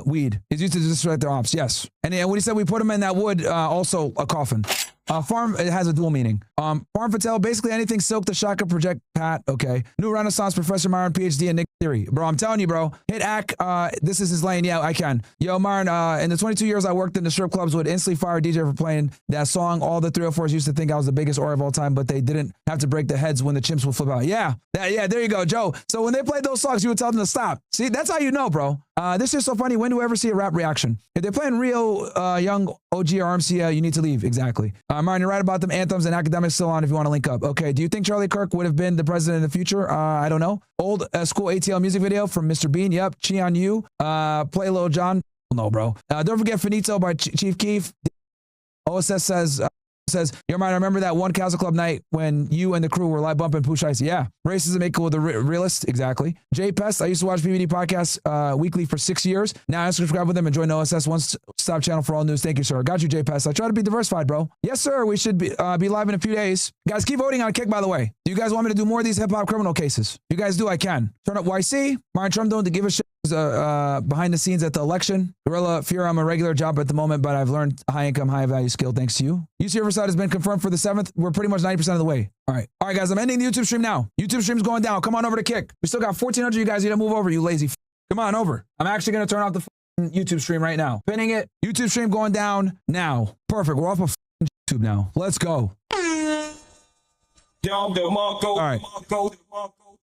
weed. It's used to disrespect their ops. Yes. And when he said we put him in that wood, also a coffin. Farm, it has a dual meaning. Farm Fatale, basically anything Silk the Shotgun Project Pat. Okay. New Renaissance Professor Myron, PhD in Nick Theory. Bro, I'm telling you, bro. Hit Ack. This is his lane. Yeah, I can. Yo, Myron, in the 22 years I worked in the strip clubs, would instantly fire a DJ for playing that song. All the 304s used to think I was the biggest aura of all time, but they didn't have to break the heads when the chimps would flip out. Yeah. Yeah, there you go, Joe. So when they played those songs, you would tell them to stop. See, that's how you know, bro. This is so funny. When do we ever see a rap reaction? If they're playing real young OG or RMC, you need to leave. Exactly. Myron, you're right about them anthems and academics still on if you want to link up. Okay. Do you think Charlie Kirk would have been the president in the future? I don't know. Old school ATL music video from Mr. Bean. Yep. Chi on you. Play Lil Jon. No, bro. Don't forget Finito by Chief Keef. OSS says, yo, man, I remember that one Castle Club night when you and the crew were live bumping Pooh Shiesty. Yeah. Racism equal with the realist. Exactly. Jay Pest, I used to watch PVD podcasts weekly for 6 years. Now I subscribe with them and join the OSS one-stop channel for all news. Thank you, sir. Got you, Jay Pest. I try to be diversified, bro. Yes, sir. We should be live in a few days. Guys, keep voting on Kick, by the way. Do you guys want me to do more of these hip-hop criminal cases? If you guys do, I can. Turn up YC. Myron Trump don't give a shit. Behind the scenes at the election. Gorilla Fear, I'm a regular job at the moment, but I've learned high income, high value skill thanks to you. UC Riverside has been confirmed for the 7th. We're pretty much 90% of the way. All right, guys, I'm ending the YouTube stream now. YouTube stream's going down. Come on over to Kick. We still got 1,400 of you guys. You need to move over, you lazy. Come on over. I'm actually going to turn off the YouTube stream right now. Pinning it. YouTube stream going down now. Perfect. We're off of YouTube now. Let's go. All right.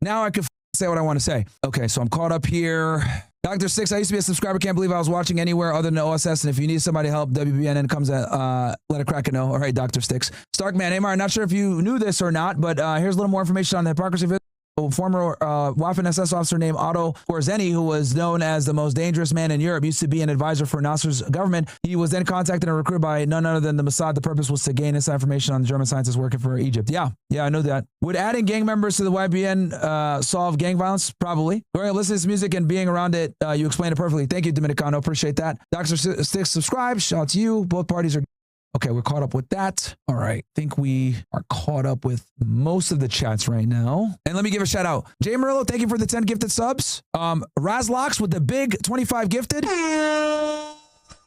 Now I can say what I want to say. Okay, so I'm caught up here. Dr. Six, I used to be a subscriber. Can't believe I was watching anywhere other than OSS. And if you need somebody to help, WBNN comes at, let a cracker know. All right, Dr. Sticks. Starkman, Amar, not sure if you knew this or not, but here's a little more information on the hypocrisy of it. A former Waffen SS officer named Otto Korzeni, who was known as the most dangerous man in Europe, used to be an advisor for Nasser's government. He was then contacted and recruited by none other than the Mossad. The purpose was to gain inside information on the German scientists working for Egypt. Yeah, I know that. Would adding gang members to the YBN solve gang violence? Probably. Going to listen to this music and being around it, you explained it perfectly. Thank you, Dominicano. Appreciate that. Dr. Sticks, subscribe. Shout out to you. Both parties are... Okay, we're caught up with that. All right, I think we are caught up with most of the chats right now. And let me give a shout out. Jay Murillo, thank you for the 10 gifted subs. Razlox with the big 25 gifted.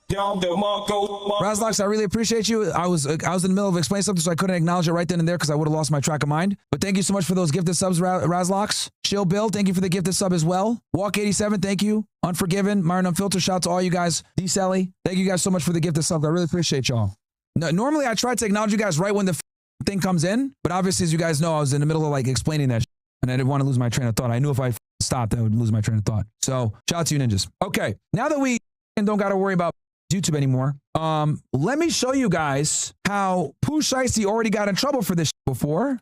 Razlox, I really appreciate you. I was in the middle of explaining something, so I couldn't acknowledge it right then and there because I would have lost my track of mind. But thank you so much for those gifted subs, Razlox. Chill Bill, thank you for the gifted sub as well. Walk87, thank you. Unforgiven, Myron Unfiltered, shout out to all you guys. D. Sally, thank you guys so much for the gifted sub. I really appreciate y'all. No, normally I try to acknowledge you guys right when the thing comes in, but obviously, as you guys know, I was in the middle of like explaining that and I didn't want to lose my train of thought. I knew if I stopped, I would lose my train of thought. So shout out to you ninjas. Okay, now that we don't got to worry about YouTube anymore, let me show you guys how Pooh Shiesty already got in trouble for this before.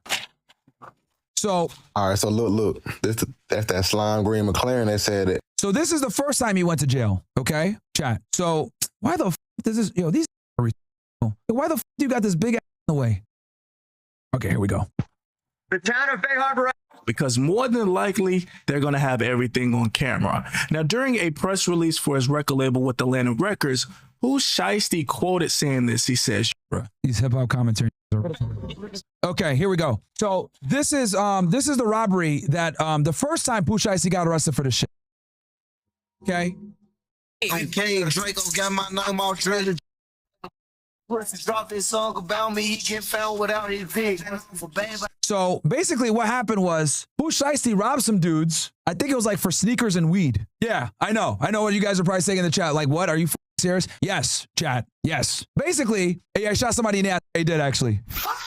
So, all right, so look, that's that slime green McLaren that said it. So this is the first time he went to jail. Okay, chat. So why the does this? These. Why the do you got this big ass in the way? Okay, here we go. The town of Bay Harbor. Because more than likely, they're going to have everything on camera. Now, during a press release for his record label with Atlantic Records, Pooh Shiesty quoted saying this. He says, these hip hop commentary. Okay, here we go. So this is the robbery that the first time Pooh Shiesty got arrested for this shit. Okay. Okay, Draco got my name all treasure. Drop this song about me, he get found without his pig. So basically what happened was Pooh Shiesty robbed some dudes. I think it was like for sneakers and weed. Yeah, I know what you guys are probably saying in the chat. Like, what? Are you serious? Yes, chat. Yes. Basically, I shot somebody in the ass. He did, actually.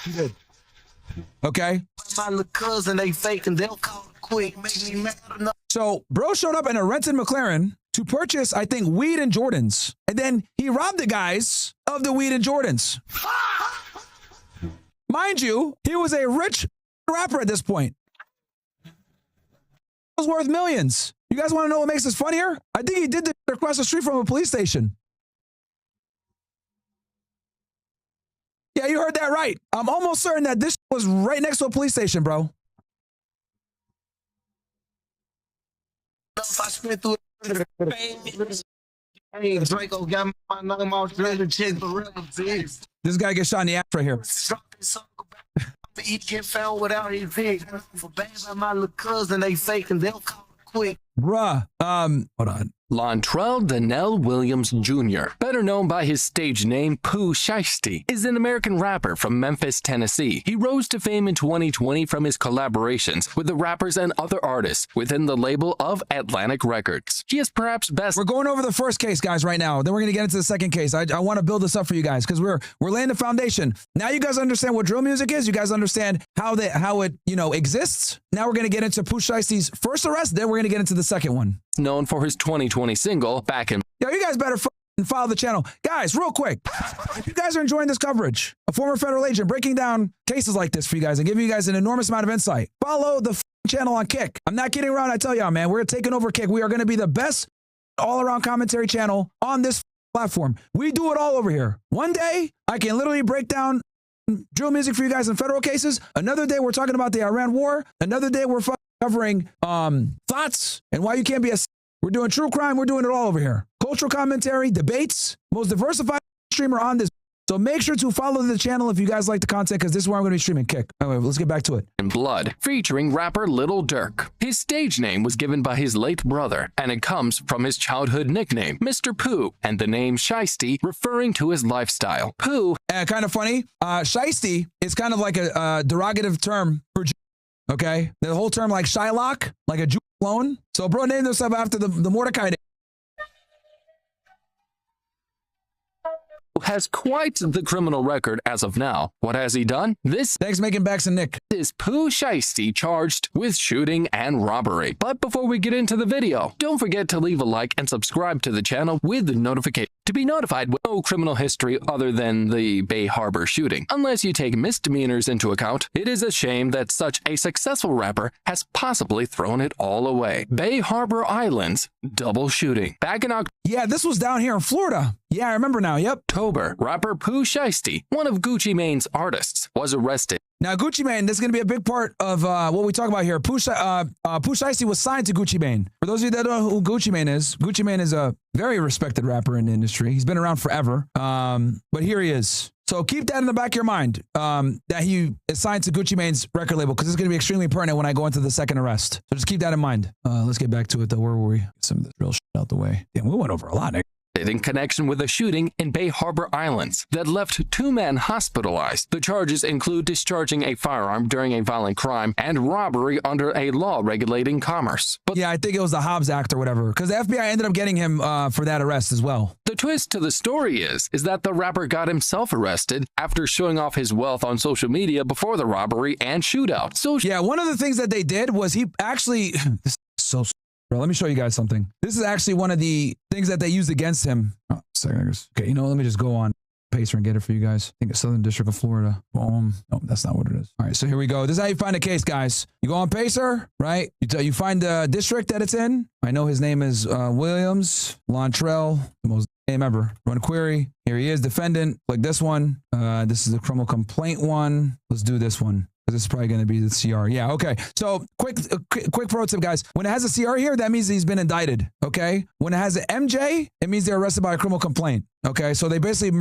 He did. Okay. My little cousin, they fake and they'll call it quick. Make me mad enough. So bro showed up in a rented McLaren to purchase, I think, weed and Jordans. And then he robbed the guys of the weed and Jordans. Mind you, he was a rich rapper at this point. He was worth millions. You guys want to know what makes this funnier? I think he did this across the street from a police station. Yeah, you heard that right. I'm almost certain that this was right next to a police station, bro. If I spent through hey, Draco got my name all treasure check forever, bitch. This guy gets shot in the ass right here. He get found without his pig. For bad by my little cousin, they fake and they'll call it quick. Bruh, hold on. Lontrell Donnell Williams Jr., better known by his stage name Pooh Shiesty, is an American rapper from Memphis, Tennessee. He rose to fame in 2020 from his collaborations with the rappers and other artists within the label of Atlantic Records. He is perhaps best. We're going over the first case, guys, right now. Then we're going to get into the second case. I want to build this up for you guys because we're laying the foundation. Now you guys understand what drill music is. You guys understand how it exists. Now we're going to get into Pooh Shiesty's first arrest. Then we're going to get into the second one. Known for his 2020 single, Back in... Yo, you guys better follow the channel. Guys, real quick, if you guys are enjoying this coverage, a former federal agent breaking down cases like this for you guys and giving you guys an enormous amount of insight, follow the channel on Kick. I'm not kidding around. I tell y'all, man, we're taking over Kick. We are going to be the best all-around commentary channel on this platform. We do it all over here. One day, I can literally break down drill music for you guys in federal cases. Another day, we're talking about the Iran war. Another day, we're covering thoughts and why you can't be a... We're doing true crime. We're doing it all over here. Cultural commentary, debates, most diversified streamer on this. So make sure to follow the channel if you guys like the content because this is where I'm going to be streaming Kick. Anyway, let's get back to it. In Blood, featuring rapper Lil Durk. His stage name was given by his late brother, and it comes from his childhood nickname, Mr. Pooh, and the name Shiesty referring to his lifestyle. Pooh. Kind of funny. Shiesty is kind of like a derogative term for Jew. Okay? The whole term like Shylock, like a Jew clone. So bro named himself after the Mordecai name. Has quite the criminal record as of now. What has he done? Thanks making backs and Nick. Is Pooh Shiesty charged with shooting and robbery. But before we get into the video, don't forget to leave a like and subscribe to the channel with the notification to be notified with no criminal history other than the Bay Harbor shooting. Unless you take misdemeanors into account, it is a shame that such a successful rapper has possibly thrown it all away. Bay Harbor Islands double shooting. Back in October. Yeah, this was down here in Florida. Yeah, I remember now. Yep. October, rapper Pooh Shiesty, one of Gucci Mane's artists, was arrested. Now, Gucci Mane, this is going to be a big part of what we talk about here. Pooh Shiesty was signed to Gucci Mane. For those of you that don't know who Gucci Mane is a very respected rapper in the industry. He's been around forever. But here he is. So keep that in the back of your mind, that he is signed to Gucci Mane's record label, because it's going to be extremely pertinent when I go into the second arrest. So just keep that in mind. Let's get back to it, though. Where were we? Get some of this real shit out the way. Damn, we went over a lot, nigga. In connection with a shooting in Bay Harbor Islands that left 2 men hospitalized. The charges include discharging a firearm during a violent crime and robbery under a law regulating commerce. But yeah, I think it was the Hobbs Act or whatever, because the FBI ended up getting him for that arrest as well. The twist to the story is that the rapper got himself arrested after showing off his wealth on social media before the robbery and shootout. So yeah, one of the things that they did was he actually... This is so... Bro, let me show you guys something. This is actually one of the things that they used against him. Oh, seconds. Okay, you know, let me just go on Pacer and get it for you guys. I think it's Southern District of Florida. Boom. No, that's not what it is. All right, so here we go. This is how you find a case, guys. You go on Pacer, right? You find the district that it's in. I know his name is Williams, Lontrell, the most name ever. Run query. Here he is, defendant. Click this one. This is the criminal complaint one. Let's do this one. This is probably going to be the CR. Yeah, okay. So quick pro tip, guys. When it has a CR here, that means he's been indicted, okay? When it has an MJ, it means they're arrested by a criminal complaint, okay? So they basically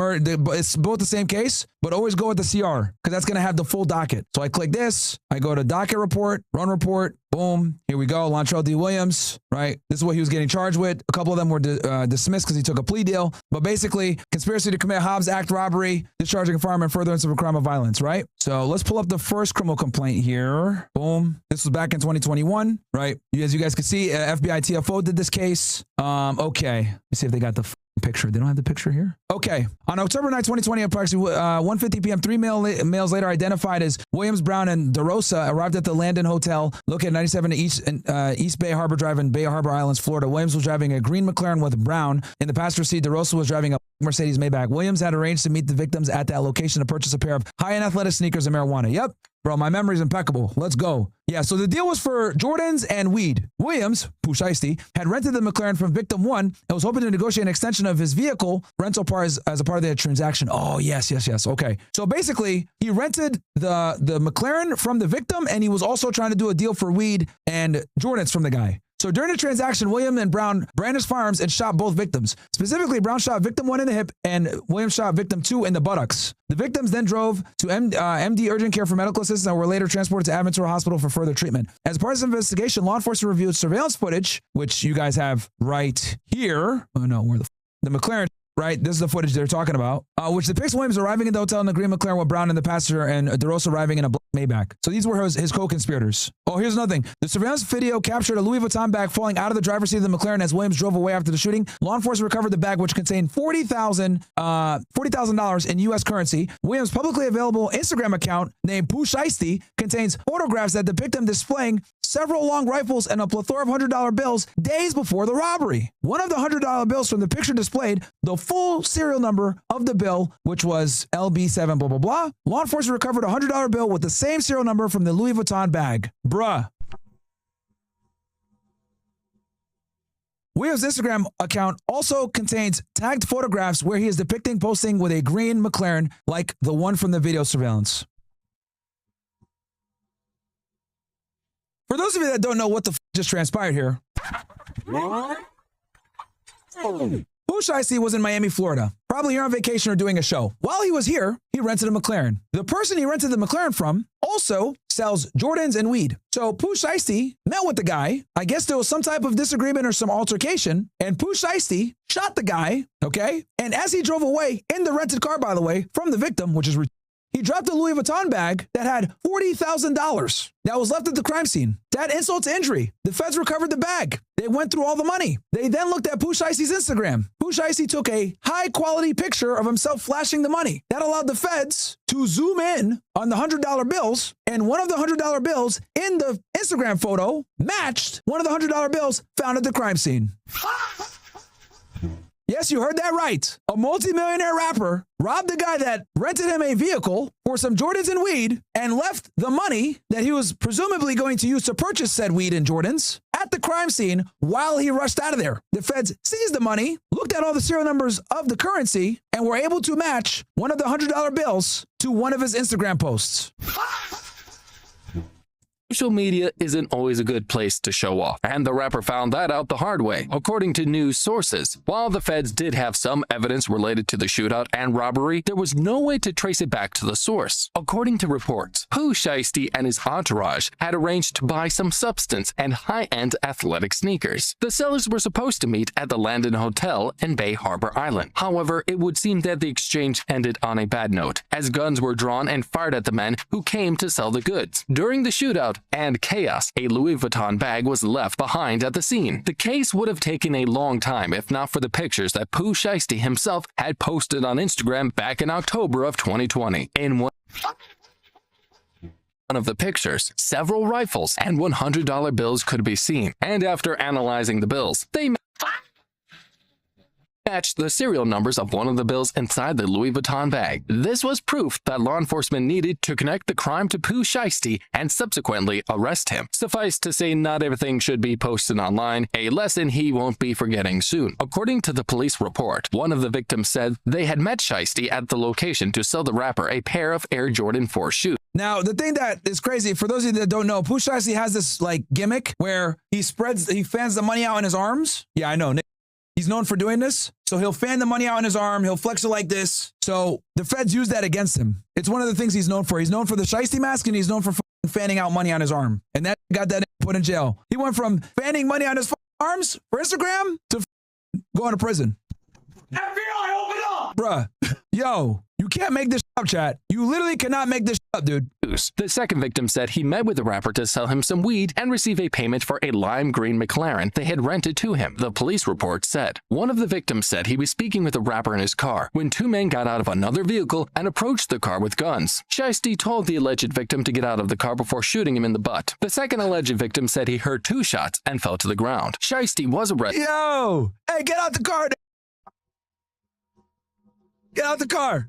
it's both the same case, but always go with the CR because that's going to have the full docket. So I click this. I go to docket report, run report. Boom. Here we go. Lontrell D. Williams, right? This is what he was getting charged with. A couple of them were dismissed because he took a plea deal. But basically, conspiracy to commit Hobbs Act robbery, discharging a firearm and furtherance of a crime of violence, right? So let's pull up the first criminal complaint here. Boom. This was back in 2021, right? As you guys can see, FBI TFO did this case. Okay. Let's see if they got the picture. They don't have the picture here? Okay. On October 9, 2020, approximately 1:50 p.m., 3 males later identified as Williams, Brown, and DeRosa arrived at the Landon Hotel located at 97 East Bay Harbor Drive in Bay Harbor Islands, Florida. Williams was driving a green McLaren with Brown in the passenger seat. DeRosa was driving a Mercedes Maybach. Williams had arranged to meet the victims at that location to purchase a pair of high-end athletic sneakers and marijuana. Yep. Bro, my memory's impeccable. Let's go. Yeah, so the deal was for Jordans and weed. Williams, Pooh Shiesty, had rented the McLaren from victim 1 and was hoping to negotiate an extension of his vehicle rental part as a part of the transaction. Oh, yes. Okay. So basically, he rented the McLaren from the victim, and he was also trying to do a deal for weed and Jordans from the guy. So during the transaction, William and Brown brandished firearms and shot both victims. Specifically, Brown shot victim 1 in the hip and William shot victim 2 in the buttocks. The victims then drove to MD Urgent Care for medical assistance and were later transported to Aventura Hospital for further treatment. As part of this investigation, law enforcement reviewed surveillance footage, which you guys have right here. Oh no, where the McLaren. Right, this is the footage they're talking about, which depicts Williams arriving in the hotel in the green McLaren with Brown in the passenger and Duress arriving in a black Maybach. So these were his co-conspirators. Oh, here's another thing. The surveillance video captured a Louis Vuitton bag falling out of the driver's seat of the McLaren as Williams drove away after the shooting. Law enforcement recovered the bag, which contained $40,000 in U.S. currency. Williams' publicly available Instagram account named Pooh Shiesty contains photographs that depict him displaying several long rifles and a plethora of $100 bills days before the robbery. One of the $100 bills from the picture displayed the full serial number of the bill, which was LB7 blah, blah, blah. Law enforcement recovered a $100 bill with the same serial number from the Louis Vuitton bag. Bruh. Williams' Instagram account also contains tagged photographs where he is depicting posting with a green McLaren like the one from the video surveillance. For those of you that don't know what the just transpired here, Pooh Shiesty was in Miami, Florida, probably here on vacation or doing a show. While he was here, he rented a McLaren. The person he rented the McLaren from also sells Jordans and weed. So Pooh Shiesty met with the guy. I guess there was some type of disagreement or some altercation, and Pooh Shiesty shot the guy, okay? And as he drove away in the rented car, by the way, from the victim, which is he dropped a Louis Vuitton bag that had $40,000 that was left at the crime scene. That insult to injury. The feds recovered the bag. They went through all the money. They then looked at Pooh Shiesty's Instagram. Pooh Shiesty took a high-quality picture of himself flashing the money. That allowed the feds to zoom in on the $100 bills, and one of the $100 bills in the Instagram photo matched one of the $100 bills found at the crime scene. Yes, you heard that right. A multimillionaire rapper robbed the guy that rented him a vehicle for some Jordans and weed and left the money that he was presumably going to use to purchase said weed and Jordans at the crime scene while he rushed out of there. The feds seized the money, looked at all the serial numbers of the currency, and were able to match one of the $100 bills to one of his Instagram posts. Social media isn't always a good place to show off, and the rapper found that out the hard way, according to news sources. While the feds did have some evidence related to the shootout and robbery, there was no way to trace it back to the source. According to reports, Pooh Shiesty and his entourage had arranged to buy some substance and high-end athletic sneakers. The sellers were supposed to meet at the Landon Hotel in Bay Harbor Island. However, it would seem that the exchange ended on a bad note, as guns were drawn and fired at the men who came to sell the goods. During the shootout and chaos, a Louis Vuitton bag was left behind at the scene. The case would have taken a long time if not for the pictures that Pooh Shiesty himself had posted on Instagram back in October of 2020. In one of the pictures, several rifles and $100 bills could be seen, and after analyzing the bills, they matched the serial numbers of one of the bills inside the Louis Vuitton bag. This was proof that law enforcement needed to connect the crime to Pooh Shiesty and subsequently arrest him. Suffice to say, not everything should be posted online, a lesson he won't be forgetting soon. According to the police report, one of the victims said they had met Shiesty at the location to sell the rapper a pair of Air Jordan 4 shoes. Now, the thing that is crazy, for those of you that don't know, Pooh Shiesty has this like gimmick where he fans the money out in his arms. Yeah, I know. He's known for doing this. So he'll fan the money out in his arm. He'll flex it like this. So the feds use that against him. It's one of the things he's known for. He's known for the Shiesty mask, and he's known for fanning out money on his arm. And that got that put in jail. He went from fanning money on his arms for Instagram to going to prison. FBI, open up! Bruh, yo, you can't make this up, chat. You literally cannot make this up, dude. The second victim said he met with the rapper to sell him some weed and receive a payment for a lime green McLaren they had rented to him, the police report said. One of the victims said he was speaking with the rapper in his car when two men got out of another vehicle and approached the car with guns. Shiesty told the alleged victim to get out of the car before shooting him in the butt. The second alleged victim said he heard 2 shots and fell to the ground. Shiesty was arrested. Yo, hey, get out the car. Get out the car.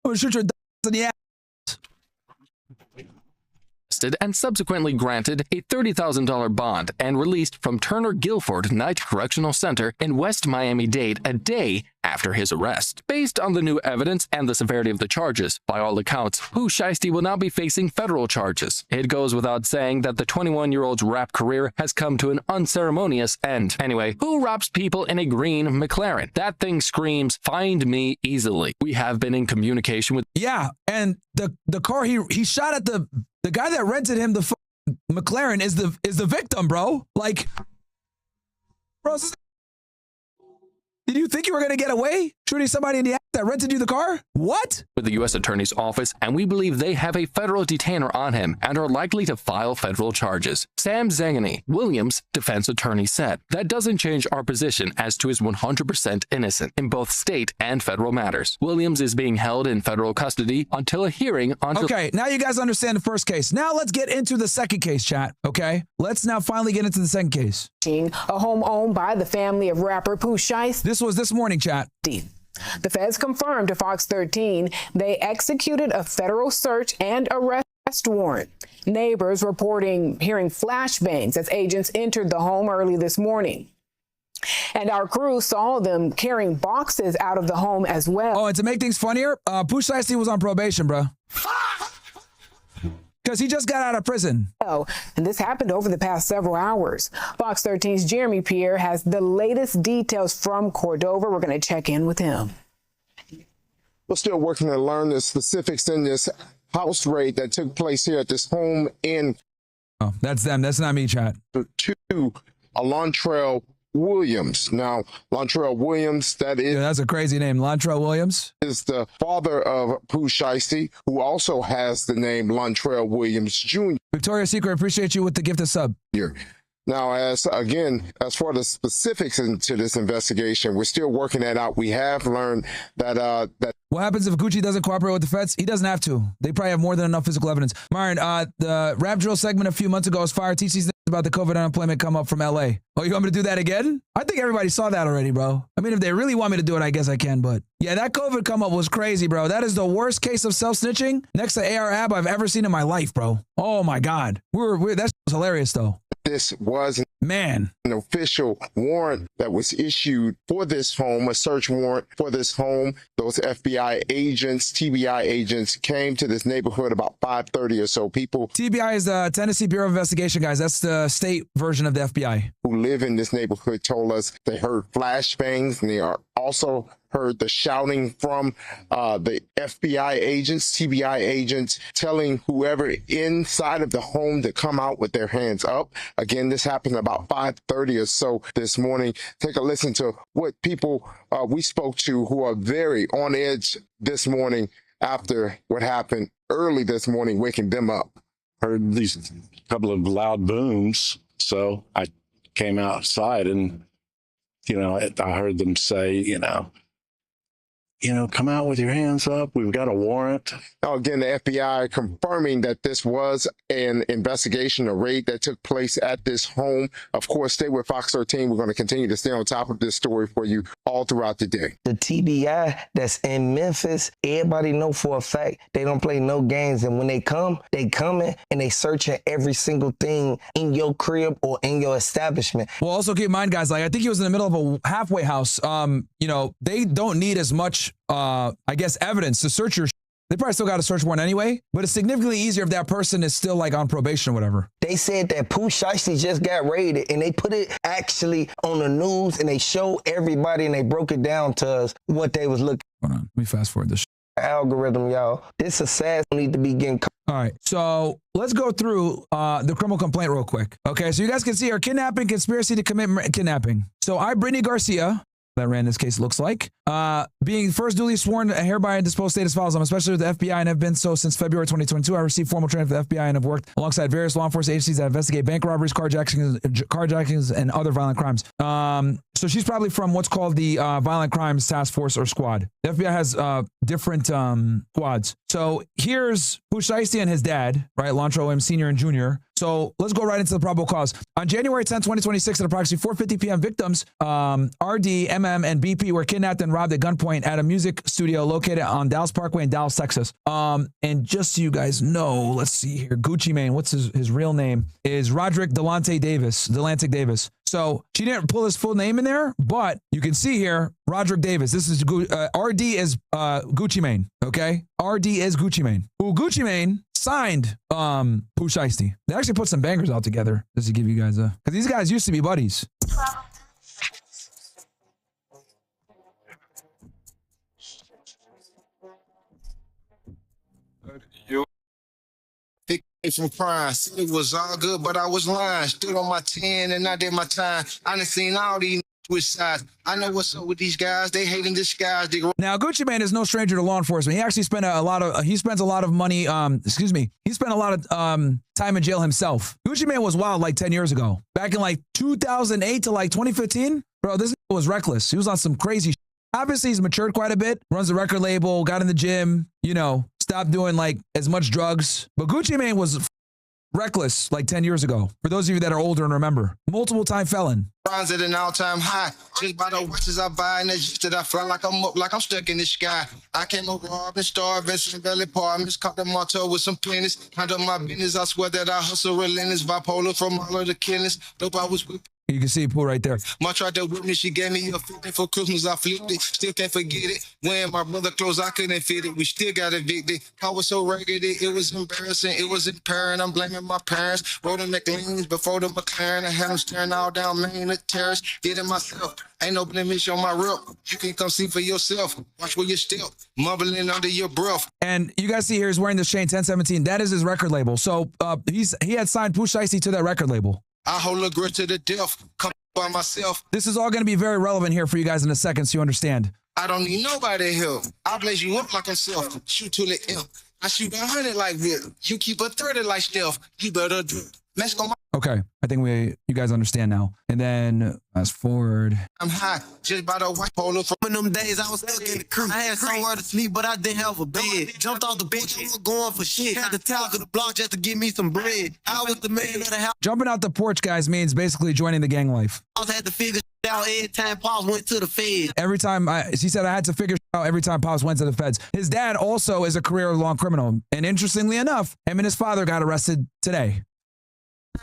I'm gonna shoot your in the ass. arrested and subsequently granted a $30,000 bond and released from Turner Guilford Night Correctional Center in West Miami-Dade a day after his arrest. Based on the new evidence and the severity of the charges, by all accounts, Pooh Shiesty will now be facing federal charges. It goes without saying that the 21-year-old's rap career has come to an unceremonious end. Anyway, who robs people in a green McLaren? That thing screams, "Find me easily." We have been in communication with... Yeah, and the car he shot at the guy that rented him the McLaren is the victim, bro. Like, bro, did you think you were going to get away shooting somebody in the ass that rented you the car? What? With the U.S. Attorney's Office, and we believe they have a federal detainer on him and are likely to file federal charges. Sam Zangani, Williams' defense attorney, said, "That doesn't change our position as to his 100% innocent in both state and federal matters. Williams is being held in federal custody until a hearing on..." Okay, now you guys understand the first case. Now let's get into the second case, chat, okay? Let's now finally get into the second case. A home owned by the family of rapper Pooh Shiesty. This was this morning, chat. The feds confirmed to Fox 13 they executed a federal search and arrest warrant. Neighbors reporting hearing flashbangs as agents entered the home early this morning. And our crew saw them carrying boxes out of the home as well. Oh, and to make things funnier, Pooh Shiesty was on probation, bro. Because he just got out of prison. Oh, and this happened over the past several hours. Fox 13's Jeremy Pierre has the latest details from Cordova. We're going to check in with him. We're still working to learn the specifics in this house raid that took place here at this home in... Oh, that's them. That's not me, chat. ...to Lontrell Williams. Now, Lontrell Williams, that is... Yeah, that's a crazy name. Lontrell Williams? ...is the father of Pooh Shiesty, who also has the name Lontrell Williams Jr. Victoria's Secret, appreciate you with the gift of sub. Now, as for the specifics into this investigation, we're still working that out. We have learned that... What happens if Gucci doesn't cooperate with the feds? He doesn't have to. They probably have more than enough physical evidence. Myron, the rap drill segment a few months ago was fire. Teach these things about the COVID unemployment come up from LA. Oh, you want me to do that again? I think everybody saw that already, bro. I mean, if they really want me to do it, I guess I can, but yeah, that COVID come up was crazy, bro. That is the worst case of self-snitching next to AR Ab I've ever seen in my life, bro. Oh my God. That's hilarious though. This was an official warrant that was issued for this home, a search warrant for this home. Those FBI agents, TBI agents, came to this neighborhood about 5:30 or so. People. TBI is the Tennessee Bureau of Investigation, guys. That's the state version of the FBI. Who live in this neighborhood told us they heard flashbangs, and they are also heard the shouting from the FBI agents, TBI agents, telling whoever inside of the home to come out with their hands up. Again, this happened about 5:30 or so this morning. Take a listen to what people we spoke to who are very on edge this morning after what happened early this morning, waking them up. Heard these couple of loud booms, so I came outside and, I heard them say, come out with your hands up. We've got a warrant. Now, again, the FBI confirming that this was an investigation, a raid that took place at this home. Of course, stay with Fox 13. We're going to continue to stay on top of this story for you all throughout the day. The TBI that's in Memphis, everybody know for a fact they don't play no games. And when they come, they coming and they searching every single thing in your crib or in your establishment. Well, also keep in mind, guys, I think he was in the middle of a halfway house. They don't need as much evidence to search your. They probably still got a search warrant anyway, but it's significantly easier if that person is still on probation or whatever. They said that Pooh Shiesty just got raided, and they put it actually on the news, and they showed everybody, and they broke it down to us what they was looking. Hold on, let me fast forward this. Algorithm, y'all. This assassin need to be getting. All right, so let's go through the criminal complaint real quick. Okay, so you guys can see our kidnapping, conspiracy to commit kidnapping. So Brittany Garcia, that ran this case, looks like. Being first duly sworn, hereby disposed state as follows. I'm especially with the FBI and have been so since February 2022. I received formal training for the FBI and have worked alongside various law enforcement agencies that investigate bank robberies, carjackings, and other violent crimes. So she's probably from what's called the Violent Crimes Task Force or Squad. The FBI has different squads. So here's Pooh Shiesty and his dad, right? Lontrell Williams Sr. and Jr. So let's go right into the probable cause. On January 10, 2026, at approximately 4:50 p.m., victims RD, MM, and BP were kidnapped and robbed at gunpoint at a music studio located on Dallas Parkway in Dallas, Texas. And just so you guys know, let's see here, Gucci Mane, what's his real name? Is Roderick Delante Davis. So she didn't pull his full name in there, but you can see here, Roderick Davis. This is RD is Gucci Mane, okay? RD is Gucci Mane. Who Gucci Mane signed Pooh Shiesty. They actually put some bangers out together, just to give you guys a, because these guys used to be buddies. From crime, said it was all good, but I was lying. Stood on my 10 and I did my time. I done seen all these switch sides. I know what's up with these guys. They hate in disguise. Now, Gucci Mane is no stranger to law enforcement. He actually spent he spends a lot of money. He spent a lot of time in jail himself. Gucci Mane was wild like 10 years ago. Back in like 2008 to like 2015, bro, this was reckless. He was on some crazy shit. Obviously, he's matured quite a bit, runs a record label, got in the gym, stopped doing like as much drugs. But Gucci Mane was reckless like 10 years ago. For those of you that are older and remember, multiple time felon. Runs at an all-time high. Just by the watches I buy and the just that I fly like I'm stuck in the sky. I came over robbed and starved in some Valley apartments, caught the motto with some pennies. Handle my business, I swear that I hustle relentless, bipolar from all of the killings. Dope I was with. You can see Pooh right there. My tried to whip me, she gave me a 50 for Christmas, I flipped it. Still can't forget it. When my brother closed, I couldn't fit it. We still got evicted. I was so raggedy, it was embarrassing. It was impairing. I'm blaming my parents. Rode the McLeans before the McLaren. I had them staring all down Main the terrace. Did it myself. Ain't no blemish on my rep. You can come see for yourself. Watch where you step. Mumbling under your breath. And you guys see here, he's wearing this chain 1017. That is his record label. So he had signed Pooh Shiesty to that record label. I hold a grudge to the death. Come by myself. This is all going to be very relevant here for you guys in a second, so you understand. I don't need nobody help. I blaze you up like himself. Shoot to the imp. I shoot 100 like Vic. You keep a 30 like Steph. You better do. Let's go. Okay, I think you guys understand now. And then fast forward. I'm high, just by the white polo. From them days I was stuck in the crew. I had somewhere to sleep, but I didn't have a bed. Jumped off the porch, I was going for shit. Had to tackle the block just to give me some bread. I was the man of the house. Jumping out the porch, guys, means basically joining the gang life. I had to figure out every time Pops went to the feds. Every time he said I had to figure out every time Pops went to the feds. His dad also is a career-long criminal. And interestingly enough, him and his father got arrested today.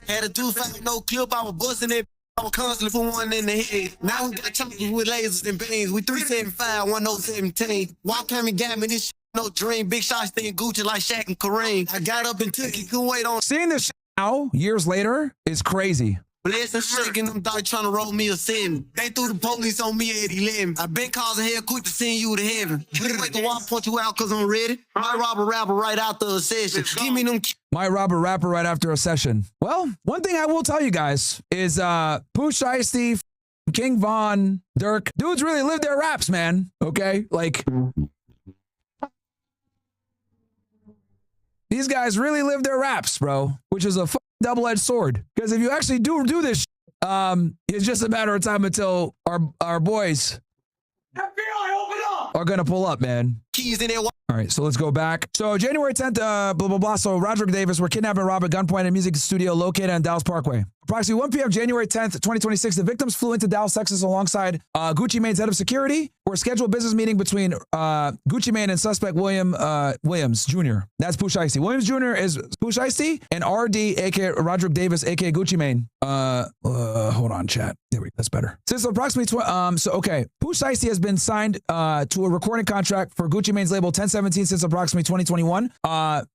Had a 2-5 no clip, I was busting it. I was constantly for one in the head. Now we got choppers with lasers and beams. We 375, 1017. Walk came and got me this shit, no dream. Big shots staying Gucci like Shaq and Kareem. I got up and took it, couldn't wait on. Seeing this shit now, years later, is crazy. Blessed shaking them dogs trying to roll me a 7. They threw the police on me at 11. I been causing hell quick to send you to heaven. Can't wait to walk point you out cause I'm ready. Might rob a rapper right after a session. Give me them. Might rob a rapper right after a session. Well, one thing I will tell you guys is Pooh Shiesty, King Von, Dirk, dudes really live their raps, man. Okay? Like, these guys really live their raps, bro, which is a double-edged sword. Because if you actually do this, it's just a matter of time until our boys FBI, open up! Are gonna pull up, man. Keys in there. All right, so let's go back. So January 10th, blah, blah, blah. So Roderick Davis were kidnapped and robbed at gunpoint at a music studio located on Dallas Parkway. Approximately 1 p.m. January 10th, 2026, the victims flew into Dallas, Texas alongside Gucci Mane's head of security for a scheduled business meeting between Gucci Mane and suspect Williams Jr. That's Pooh Shiesty. Williams Jr. is Pooh Shiesty and RD, a.k.a. Roderick Davis, a.k.a. Gucci Mane. Hold on, chat. There we go. That's better. Since approximately, Pooh Shiesty has been signed to a recording contract for Gucci Mane's label 1017 since approximately 2021.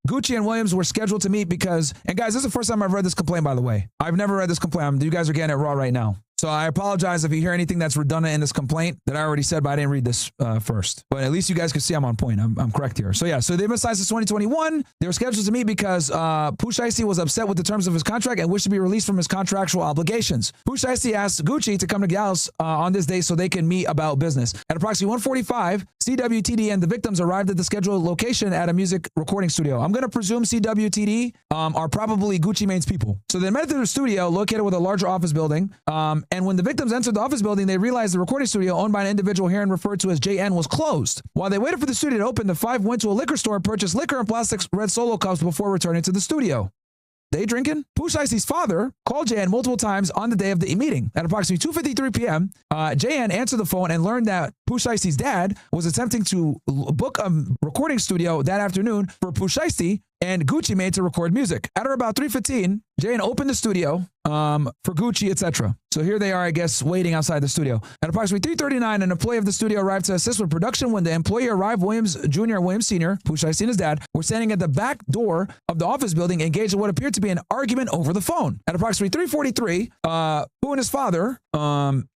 Gucci and Williams were scheduled to meet because, and guys, this is the first time I've read this complaint, by the way. I've never read this complaint. You guys are getting it raw right now. So I apologize if you hear anything that's redundant in this complaint that I already said, but I didn't read this first. But at least you guys can see I'm on point. I'm correct here. So yeah, so they've been signed since 2021. They were scheduled to meet because Pooh Shiesty was upset with the terms of his contract and wished to be released from his contractual obligations. Pooh Shiesty asked Gucci to come to Dallas on this day so they can meet about business. At approximately 1:45, CWTD and the victims arrived at the scheduled location at a music recording studio. I'm going to presume CWTD are probably Gucci Mane's people. So they met at the studio located with a larger office building. And when the victims entered the office building, they realized the recording studio owned by an individual herein referred to as JN was closed. While they waited for the studio to open, the five went to a liquor store and purchased liquor and plastic red Solo cups before returning to the studio. They drinking? Pooh Shiesty's father called Jan multiple times on the day of the meeting. At approximately 2:53 p.m., Jan answered the phone and learned that Pooh Shiesty's dad was attempting to book a recording studio that afternoon for Pooh Shiesty and Gucci Mane to record music. At about 3:15, Jan opened the studio for Gucci, etc. So here they are, I guess, waiting outside the studio. At approximately 3:39, an employee of the studio arrived to assist with production. When the employee arrived, Williams Jr. and Williams Sr., Pooh Shiesty and his dad, were standing at the back door of the office building, engaged in what appeared to be an argument over the phone. At approximately 3:43, Pooh and his father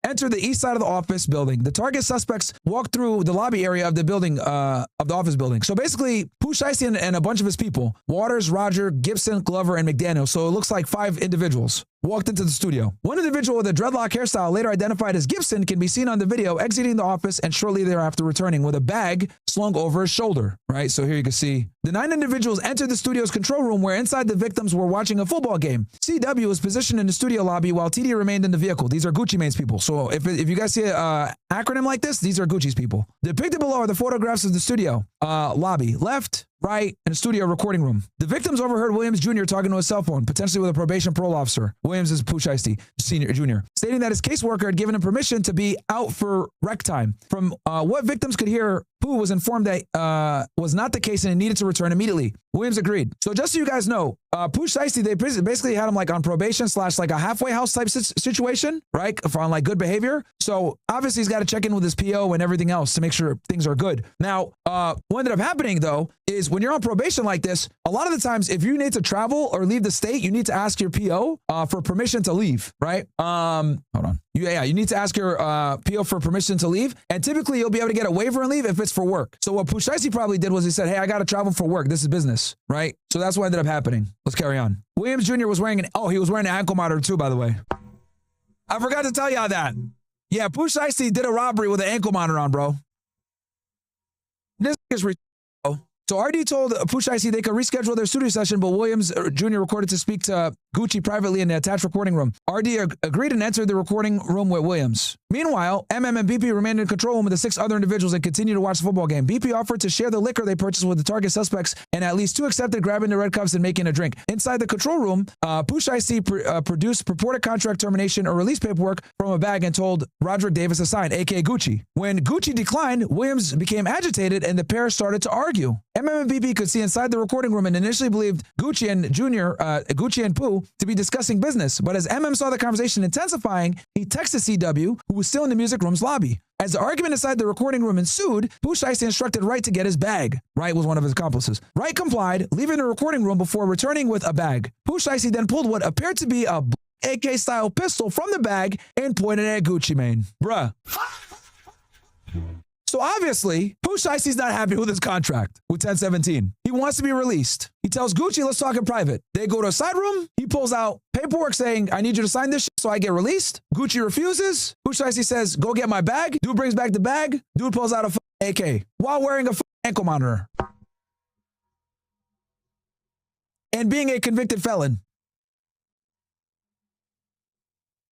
entered the east side of the office building. The target suspects walked through the lobby area of the building, of the office building. So basically, Pooh Shiesty and a bunch of his people, Waters, Roger, Gibson, Glover, and McDaniel, so it looks like 5 individuals, walked into the studio. One individual with a dreadlock hairstyle, later identified as Gibson, can be seen on the video exiting the office and shortly thereafter returning with a bag slung over his shoulder, right? So here you can see the 9 individuals entered the studio's control room where inside the victims were watching a football game. CW was positioned in the studio lobby while TD remained in the vehicle. These are Gucci Mane's people. So if you guys see an acronym like this, these are Gucci's people. Depicted below are the photographs of the studio lobby, left, right, and a studio recording room. The victims overheard Williams Jr. talking to his cell phone, potentially with a probation parole officer. Williams is Pooh Shiesty Sr. Jr., stating that his caseworker had given him permission to be out for rec time. From what victims could hear, Pooh was informed that was not the case and he needed to return immediately. Williams agreed. So just so you guys know, Pooh Shiesty, they basically had him like on probation / like a halfway house type situation, right? For on like good behavior. So obviously he's got to check in with his PO and everything else to make sure things are good. Now, what ended up happening though is when you're on probation like this, a lot of the times if you need to travel or leave the state, you need to ask your PO for permission to leave, right? Hold on. You need to ask your PO for permission to leave, and typically you'll be able to get a waiver and leave if it's for work. So what Pooh Shiesty probably did was he said, hey, I got to travel for work. This is business, right? So that's what ended up happening. Let's carry on. Williams Jr. was wearing he was wearing an ankle monitor too, by the way. I forgot to tell y'all that. Yeah, Pooh Shiesty did a robbery with an ankle monitor on, bro. This is So RD told Pooh Shiesty they could reschedule their studio session, but Williams Jr. recorded to speak to Gucci privately in the attached recording room. RD agreed and entered the recording room with Williams. Meanwhile, MM and BP remained in the control room with the 6 other individuals and continued to watch the football game. BP offered to share the liquor they purchased with the target suspects, and at least 2 accepted grabbing the red cups and making a drink. Inside the control room, Pooh Shiesty produced purported contract termination or release paperwork from a bag and told Roderick Davis to sign, aka Gucci. When Gucci declined, Williams became agitated and the pair started to argue. MM and BP could see inside the recording room and initially believed Gucci and Pooh to be discussing business. But as MM saw the conversation intensifying, he texted CW, who was still in the music room's lobby. As the argument inside the recording room ensued, Pooh Shiesty instructed Wright to get his bag. Wright was one of his accomplices. Wright complied, leaving the recording room before returning with a bag. Pooh Shiesty then pulled what appeared to be a AK-style pistol from the bag and pointed at Gucci Mane. Bruh. So obviously, Pooh Shiesty's not happy with his contract with 1017. He wants to be released. He tells Gucci, let's talk in private. They go to a side room. He pulls out paperwork saying, I need you to sign this shit so I get released. Gucci refuses. Pooh Shiesty says, go get my bag. Dude brings back the bag. Dude pulls out a AK while wearing a ankle monitor and being a convicted felon.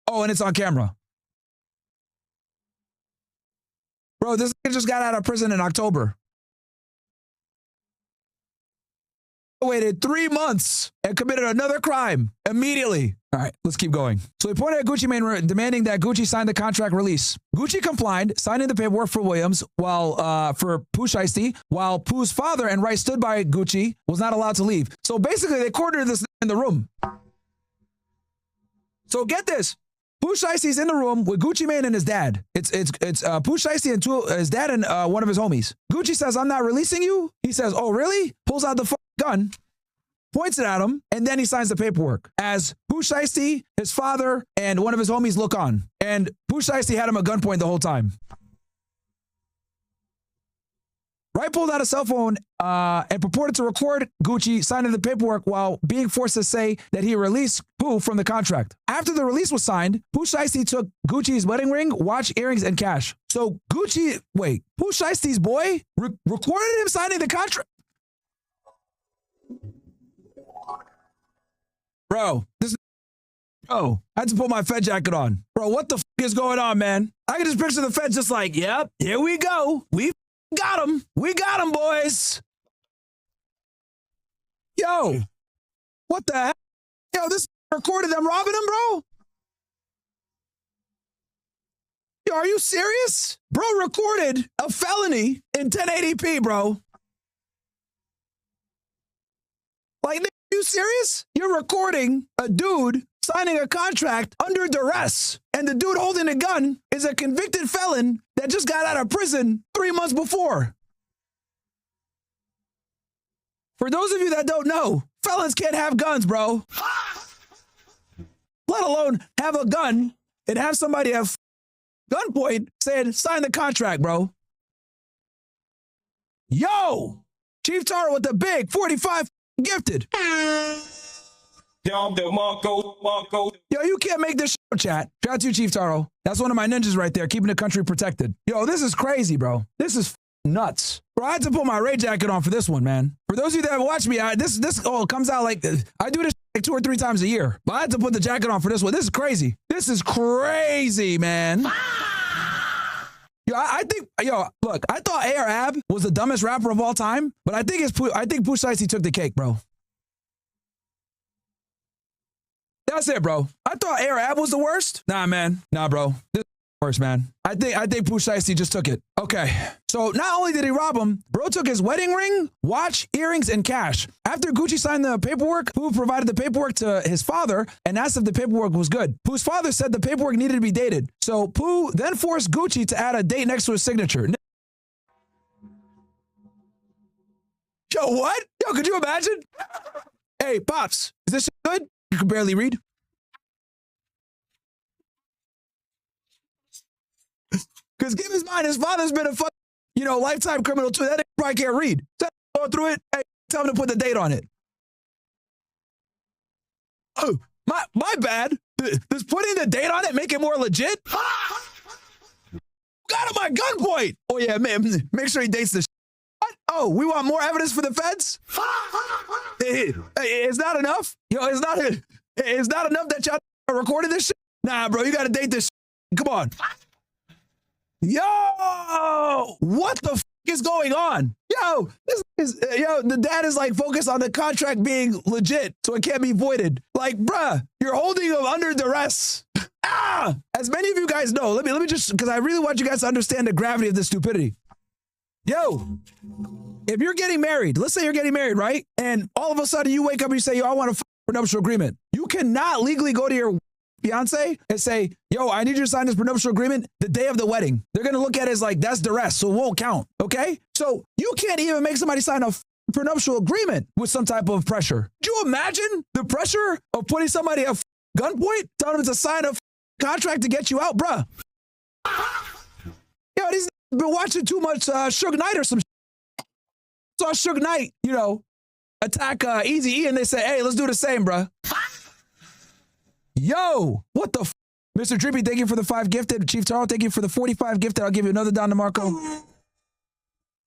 Oh, and it's on camera. Bro, this nigga just got out of prison in October. Waited 3 months and committed another crime immediately. All right, let's keep going. So he pointed at Gucci Mane, demanding that Gucci sign the contract release. Gucci complied, signing the paperwork for Williams while for Pooh Shiesty, while Pooh's father and Wright stood by Gucci, was not allowed to leave. So basically, they cornered this in the room. So get this. Pooh Shiesty's in the room with Gucci Mane and his dad. It's Pooh Shiesty and his dad and one of his homies. Gucci says, I'm not releasing you. He says, oh, really? Pulls out the gun, points it at him, and then he signs the paperwork. As Pooh Shiesty, his father, and one of his homies look on. And Pooh Shiesty had him at gunpoint the whole time. Wright pulled out a cell phone and purported to record Gucci signing the paperwork while being forced to say that he released Pooh from the contract. After the release was signed, Pooh Shiesty took Gucci's wedding ring, watch, earrings, and cash. So Pooh Shiesty's boy recorded him signing the contract. Bro, I had to put my Fed jacket on. Bro, what the is going on, man? I can just picture the Fed just like, yep, here we go. We got him. We got him, boys. Yo, what the heck? Yo, this recorded them robbing him, bro? Yo, are you serious? Bro recorded a felony in 1080p, bro. Like, are you serious? You're recording a dude signing a contract under duress, and the dude holding a gun is a convicted felon that just got out of prison 3 months before. For those of you that don't know, felons can't have guns, bro. Let alone have a gun and have somebody at gunpoint saying, sign the contract, bro. Yo, Chief Taro with the big 45 gifted. Yo, you can't make this show, chat. Shout out to you, Chief Taro. That's one of my ninjas right there, keeping the country protected. Yo, this is crazy, bro. This is nuts. Bro, I had to put my Ray jacket on for this one, man. For those of you that watch me, this comes out like, I do this like 2 or 3 times a year. But I had to put the jacket on for this one. This is crazy. This is crazy, man. Yo, I think, look, I thought AR Ab was the dumbest rapper of all time, but I think Pooh Shiesty took the cake, bro. That's it, bro. I thought AR Ab was the worst. Nah, man. Nah, bro. This is the worst, man. I think Pooh Shiesty just took it. Okay. So not only did he rob him, bro took his wedding ring, watch, earrings, and cash. After Gucci signed the paperwork, Pooh provided the paperwork to his father and asked if the paperwork was good. Pooh's father said the paperwork needed to be dated. So Pooh then forced Gucci to add a date next to his signature. Yo, what? Yo, could you imagine? Hey, Pops, is this good? You can barely read. Because keep in mind, his father's been a lifetime criminal too. That nigga probably can't read. So go through it. Hey, tell him to put the date on it. Oh, my bad. Does putting the date on it make it more legit? Got him at gunpoint. Oh yeah, man. Make sure he dates the. What? Oh, we want more evidence for the feds? It's not enough. Yo, it's not enough that y'all recorded this shit. Nah, bro, you gotta date this shit. Come on. Yo, what the is going on? Yo, the dad is like focused on the contract being legit, so it can't be voided. Like, bruh, you're holding him under duress. As many of you guys know, let me just, because I really want you guys to understand the gravity of this stupidity. Yo, if you're getting married, let's say you're getting married, right? And all of a sudden you wake up and you say, yo, I want a prenuptial agreement. You cannot legally go to your fiance and say, yo, I need you to sign this prenuptial agreement the day of the wedding. They're going to look at it as like, that's duress, so it won't count, okay? So you can't even make somebody sign a prenuptial agreement with some type of pressure. Do you imagine the pressure of putting somebody at gunpoint, telling them to sign a contract to get you out, bruh? Yo, these been watching too much Suge Knight or some shit. Saw Suge Knight, attack Eazy-E and they say, hey, let's do the same, bruh. Yo, what the f? Mr. Drippy, thank you for the 5 gifted. Chief Taro, thank you for the 45 gifted. I'll give you another Don DeMarco.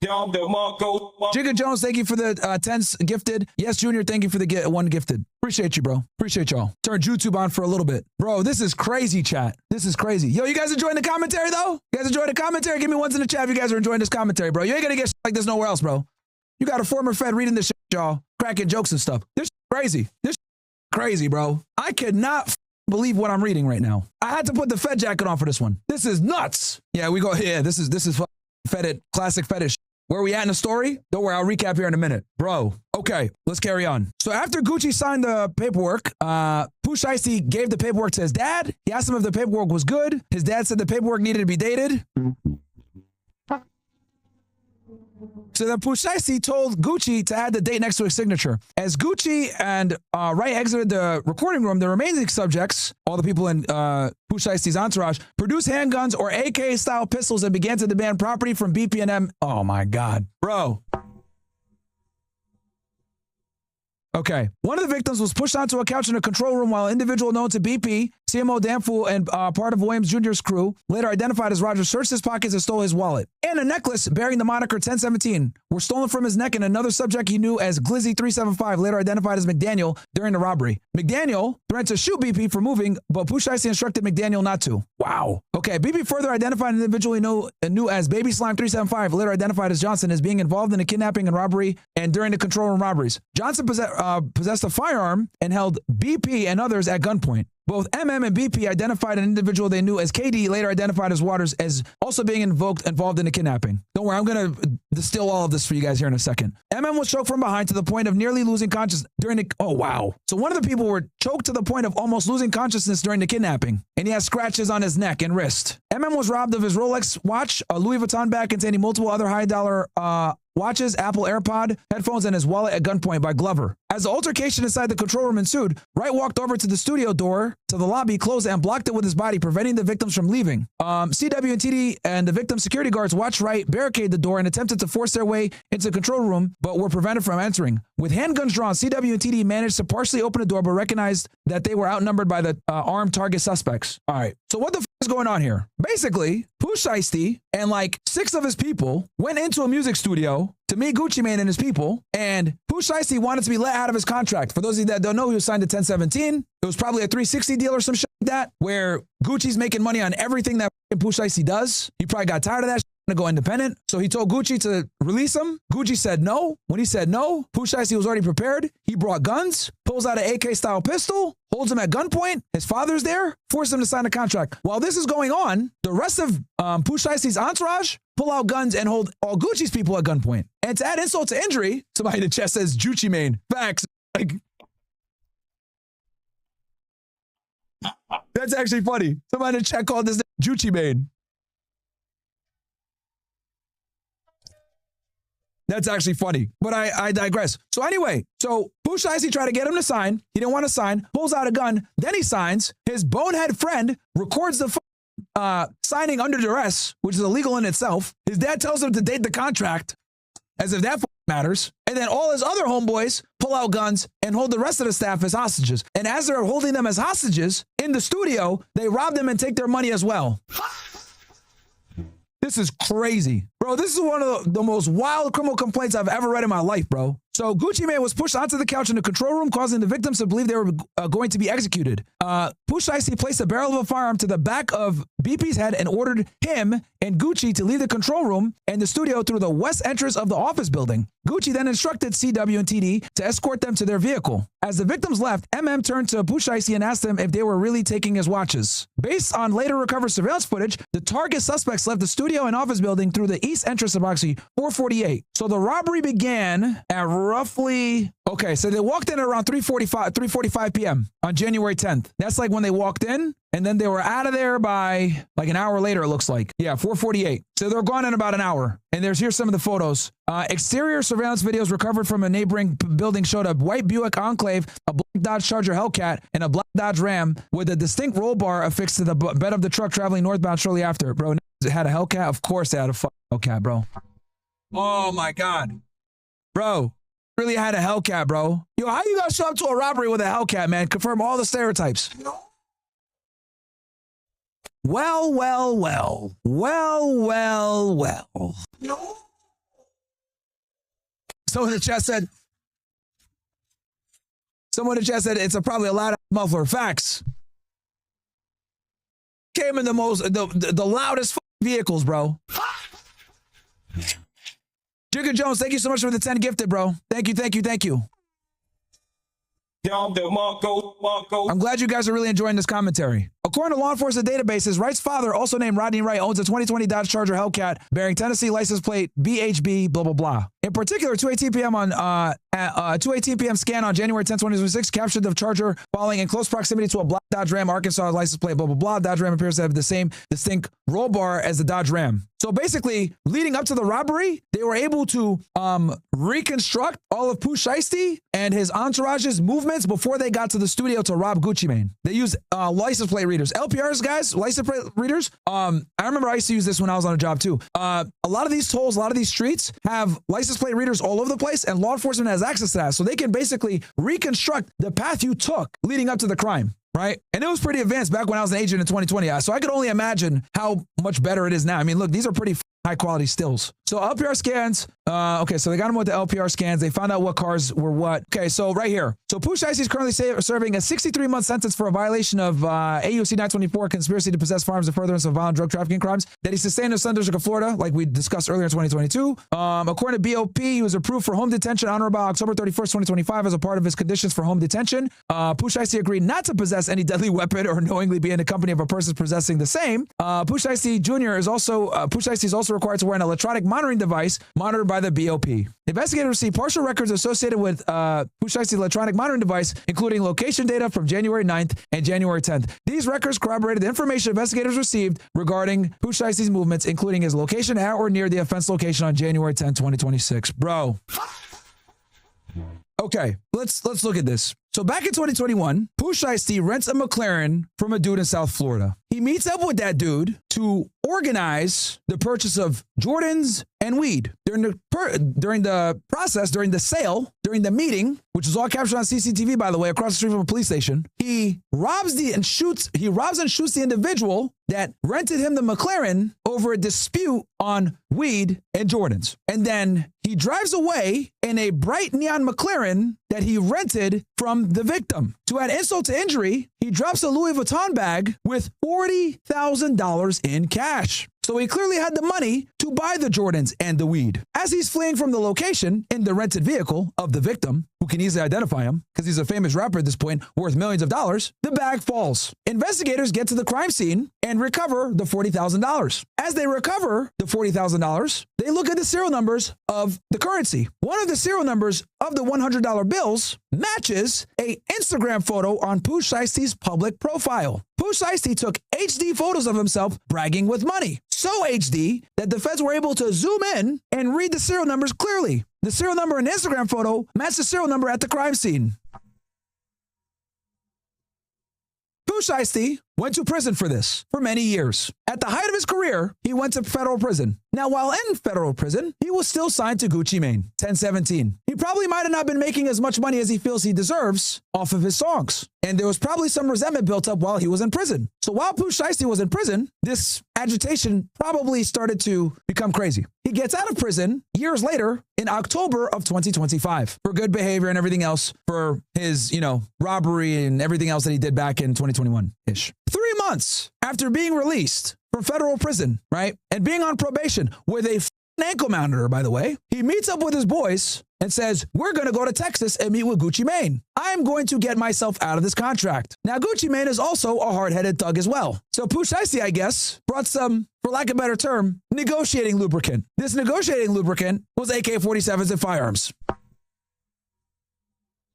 Jigga Jones, thank you for the 10s gifted. Yes, Junior, thank you for the 1 gifted. Appreciate you, bro. Appreciate y'all. Turn YouTube on for a little bit. Bro, this is crazy, chat. This is crazy. Yo, you guys enjoying the commentary, though? You guys enjoying the commentary? Give me ones in the chat if you guys are enjoying this commentary, bro. You ain't gonna get shit like this nowhere else, bro. You got a former Fed reading this shit, y'all. Cracking jokes and stuff. This crazy. This crazy, bro. I cannot believe what I'm reading right now. I had to put the Fed jacket on for this one. This is nuts. Yeah, we go. Yeah, this is Fed classic fetish. Where we at in the story? Don't worry, I'll recap here in a minute. Bro, okay, let's carry on. So after Gucci signed the paperwork, Pooh Shiesty gave the paperwork to his dad. He asked him if the paperwork was good. His dad said the paperwork needed to be dated. So then Pooh Shiesty told Gucci to add the date next to his signature. As Gucci and Wright exited the recording room, the remaining subjects, all the people in Pooh Shiesty's entourage, produced handguns or AK-style pistols and began to demand property from BP and M. Oh my God, bro. Okay, one of the victims was pushed onto a couch in a control room while an individual known to BP, CMO Danfu and part of Williams Jr.'s crew, later identified as Roger, searched his pockets and stole his wallet and a necklace bearing the moniker 1017 were stolen from his neck, and another subject he knew as Glizzy 375, later identified as McDaniel, during the robbery. McDaniel threatened to shoot BP for moving, but Pooh Shiesty instructed McDaniel not to. Wow. Okay, BP further identified an individual he knew as Baby Slime 375, later identified as Johnson, as being involved in a kidnapping and robbery and during the control room robberies. Johnson possessed a firearm and held BP and others at gunpoint. Both MM and BP identified an individual they knew as KD, later identified as Waters, as also being involved in the kidnapping. Don't worry, I'm going to distill all of this for you guys here in a second. MM was choked from behind to the point of nearly losing consciousness during the... Oh, wow. So one of the people were choked to the point of almost losing consciousness during the kidnapping, and he has scratches on his neck and wrist. MM was robbed of his Rolex watch, a Louis Vuitton bag containing multiple other high-dollar watches, Apple AirPod, headphones, and his wallet at gunpoint by Glover. As the altercation inside the control room ensued, Wright walked over to the studio door to the lobby, closed it, and blocked it with his body, preventing the victims from leaving. CW and TD and the victim's security guards watched Wright barricade the door and attempted to force their way into the control room, but were prevented from entering. With handguns drawn, CW and TD managed to partially open the door, but recognized that they were outnumbered by the armed target suspects. All right, so what the f is going on here? Basically, Pooh Shiesty and like 6 of his people went into a music studio to meet Gucci Mane and his people, and Pooh Shiesty wanted to be let out of his contract. For those of you that don't know, he was signed to 1017. It was probably a 360 deal or some shit like that, where Gucci's making money on everything that Pooh Shiesty does. He probably got tired of that shit, to go independent. So he told Gucci to release him. Gucci said no. When he said no, Pooh Shiesty was already prepared. He brought guns, pulls out an AK-style pistol, holds him at gunpoint. His father's there, forced him to sign a contract. While this is going on, the rest of Pooh Shiesty's entourage pull out guns and hold all Gucci's people at gunpoint. And to add insult to injury, somebody in the chat says Gucci Mane. Facts. Like, that's actually funny. Somebody in the chat called this Gucci Mane. That's actually funny, but I digress. So anyway, so Pooh Shiesty tried to get him to sign. He didn't want to sign, pulls out a gun, then he signs. His bonehead friend records the signing under duress, which is illegal in itself. His dad tells him to date the contract, as if that matters. And then all his other homeboys pull out guns and hold the rest of the staff as hostages. And as they're holding them as hostages in the studio, they rob them and take their money as well. This is crazy. Bro, this is one of the most wild criminal complaints I've ever read in my life, bro. So Gucci Mane was pushed onto the couch in the control room, causing the victims to believe they were going to be executed. Pooh Shiesty placed a barrel of a firearm to the back of BP's head and ordered him and Gucci to leave the control room and the studio through the west entrance of the office building. Gucci then instructed CW and TD to escort them to their vehicle. As the victims left, MM turned to Pooh Shiesty and asked them if they were really taking his watches. Based on later recovered surveillance footage, the target suspects left the studio and office building through the east entrance of approximately 448. So the robbery began at roughly, okay, so they walked in at around 3:45 p.m. on January 10th. That's like when they walked in, and then they were out of there by like an hour later, it looks like. Yeah, 4:48. So they're gone in about an hour. And here's some of the photos. Exterior surveillance videos recovered from a neighboring building showed a white Buick Enclave, a black Dodge Charger Hellcat, and a black Dodge Ram with a distinct roll bar affixed to the bed of the truck traveling northbound shortly after. Bro, it had a Hellcat? Of course they had a fucking Hellcat, bro. Oh my God. Bro, really had a Hellcat, bro. Yo, how you gonna show up to a robbery with a Hellcat, man? Confirm all the stereotypes. Well. Someone in the chat said, it's probably a loud muffler. Facts. Came in the loudest vehicles, bro. Jigger Jones, thank you so much for the 10 gifted, bro. Thank you. I'm glad you guys are really enjoying this commentary. According to law enforcement databases, Wright's father, also named Rodney Wright, owns a 2020 Dodge Charger Hellcat bearing Tennessee license plate BHB blah blah blah. In particular, 2:18 p.m. on 2:18 p.m. scan on January 10, 2026 captured the Charger falling in close proximity to a black Dodge Ram Arkansas license plate blah blah blah. Dodge Ram appears to have the same distinct roll bar as the Dodge Ram. So basically, leading up to the robbery, they were able to reconstruct all of Pooh Shiesty and his entourage's movements before they got to the studio to rob Gucci Mane. They used license plate readers. LPRs, guys, license plate readers. I remember I used to use this when I was on a job too. A lot of these tolls, a lot of these streets have license plate readers all over the place, and law enforcement has access to that. So they can basically reconstruct the path you took leading up to the crime. right? And it was pretty advanced back when I was an agent in 2020. So I could only imagine how much better it is now. I mean, look, these are pretty high quality stills. So LPR scans, okay, so they got him with the LPR scans. They found out what cars were what. Okay, so right here. So Pooh Shiesty is currently serving a 63-month sentence for a violation of AUC 924, conspiracy to possess firearms in furtherance of violent drug trafficking crimes that he sustained in Southern District of Florida, like we discussed earlier in 2022. According to BOP, he was approved for home detention on or about October 31st, 2025 as a part of his conditions for home detention. Pooh Shiesty agreed not to possess any deadly weapon or knowingly be in the company of a person possessing the same. Pooh Shiesty Jr. is also, Pooh Shiesty is also required to wear an electronic monitoring device monitored by the BOP. Investigators received partial records associated with Pooh Shiesty's electronic monitoring device, including location data from January 9th and January 10th. These records corroborated the information investigators received regarding Pooh Shiesty's movements, including his location at or near the offense location on January 10, 2026. Bro. Okay, let's look at this. So back in 2021, Pooh Shiesty rents a McLaren from a dude in South Florida. He meets up with that dude to organize the purchase of Jordans and weed. During the process, during the sale, during the meeting, which is all captured on CCTV, by the way, across the street from a police station, he robs and shoots the individual that rented him the McLaren over a dispute on weed and Jordans. And then he drives away in a bright neon McLaren that he rented from the victim. To add insult to injury, he drops a Louis Vuitton bag with $40,000 in cash. So he clearly had the money to buy the Jordans and the weed. As he's fleeing from the location in the rented vehicle of the victim, who can easily identify him because he's a famous rapper at this point worth millions of dollars, the bag falls. Investigators get to the crime scene and recover the $40,000. As they recover the $40,000, they look at the serial numbers of the currency. One of the serial numbers of the $100 bills matches an Instagram photo on Pooh Shiesty's public profile. Pooh Shiesty took HD photos of himself bragging with money. So HD that the feds were able to zoom in and read the serial numbers clearly. The serial number in the Instagram photo matched the serial number at the crime scene. Pooh Shiesty went to prison for this for many years. At the height of his career, he went to federal prison. Now, while in federal prison, he was still signed to Gucci Mane, 1017. He probably might have not been making as much money as he feels he deserves off of his songs. And there was probably some resentment built up while he was in prison. So while Pooh Shiesty was in prison, this agitation probably started to become crazy. He gets out of prison years later in October of 2025 for good behavior and everything else for his, robbery and everything else that he did back in 2021-ish. 3 months after being released from federal prison, right, and being on probation with a ankle monitor, by the way, he meets up with his boys and says, we're going to go to Texas and meet with Gucci Mane. I'm going to get myself out of this contract. Now, Gucci Mane is also a hard-headed thug as well. So Pooh Shiesty, I guess, brought some, for lack of a better term, negotiating lubricant. This negotiating lubricant was AK-47s and firearms.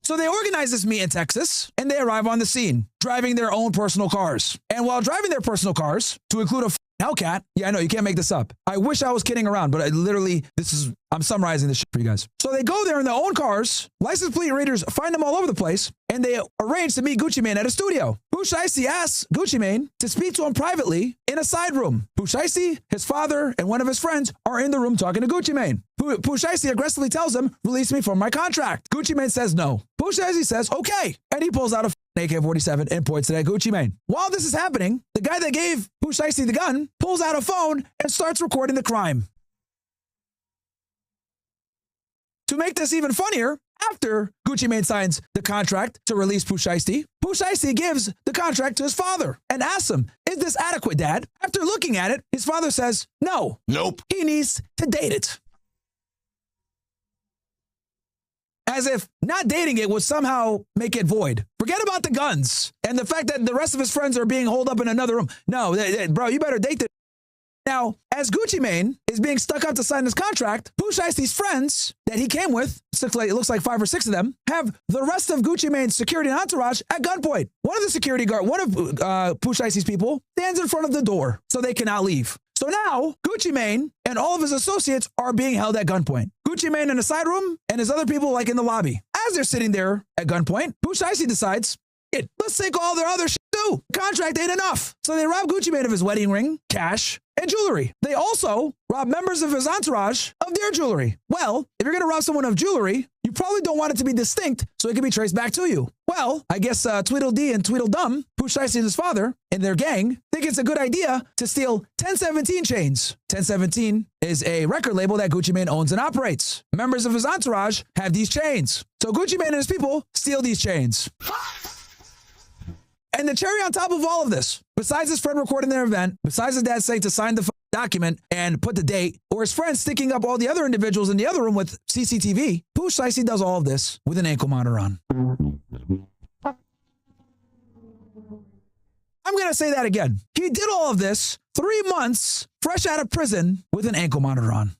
So they organize this meet in Texas, and they arrive on the scene, driving their own personal cars. And while driving their personal cars, to include a Hellcat, yeah, I know, you can't make this up. I wish I was kidding around, but I'm summarizing this shit for you guys. So they go there in their own cars, license plate readers find them all over the place, and they arrange to meet Gucci Mane at a studio. Pooh Shiesty asks Gucci Mane to speak to him privately in a side room. Pooh Shiesty, his father, and one of his friends are in the room talking to Gucci Mane. Pooh Shiesty aggressively tells him, release me from my contract. Gucci Mane says no. Pooh Shiesty says, okay. And he pulls out a AK-47 and points it at Gucci Mane. While this is happening, the guy that gave Pooh Shiesty the gun pulls out a phone and starts recording the crime. To make this even funnier, after Gucci Mane signs the contract to release Pooh Shiesty gives the contract to his father and asks him, is this adequate, Dad? After looking at it, his father says, no. Nope. He needs to date it. As if not dating it would somehow make it void. Forget about the guns and the fact that the rest of his friends are being holed up in another room. No, bro, you better date this. Now, as Gucci Mane is being stuck out to sign this contract, Pooh Shiesty's friends that he came with, it looks like 5 or 6 of them, have the rest of Gucci Mane's security and entourage at gunpoint. One of Pooh Shiesty's people stands in front of the door so they cannot leave. So now, Gucci Mane and all of his associates are being held at gunpoint. Gucci Mane in the side room and his other people in the lobby. As they're sitting there at gunpoint, Pooh Shiesty decides, let's take all their other shit too. Contract ain't enough. So they rob Gucci Mane of his wedding ring, cash, and jewelry. They also rob members of his entourage of their jewelry. Well, if you're going to rob someone of jewelry, you probably don't want it to be distinct so it can be traced back to you. Well, I guess Tweedledee and Tweedledum, Pooh Shiesty and his father, and their gang, think it's a good idea to steal 1017 chains. 1017 is a record label that Gucci Mane owns and operates. Members of his entourage have these chains. So Gucci Mane and his people steal these chains. And the cherry on top of all of this, besides his friend recording their event, besides his dad saying to sign the document and put the date, or his friend sticking up all the other individuals in the other room with CCTV, Pooh Shiesty does all of this with an ankle monitor on. I'm going to say that again. He did all of this 3 months fresh out of prison with an ankle monitor on.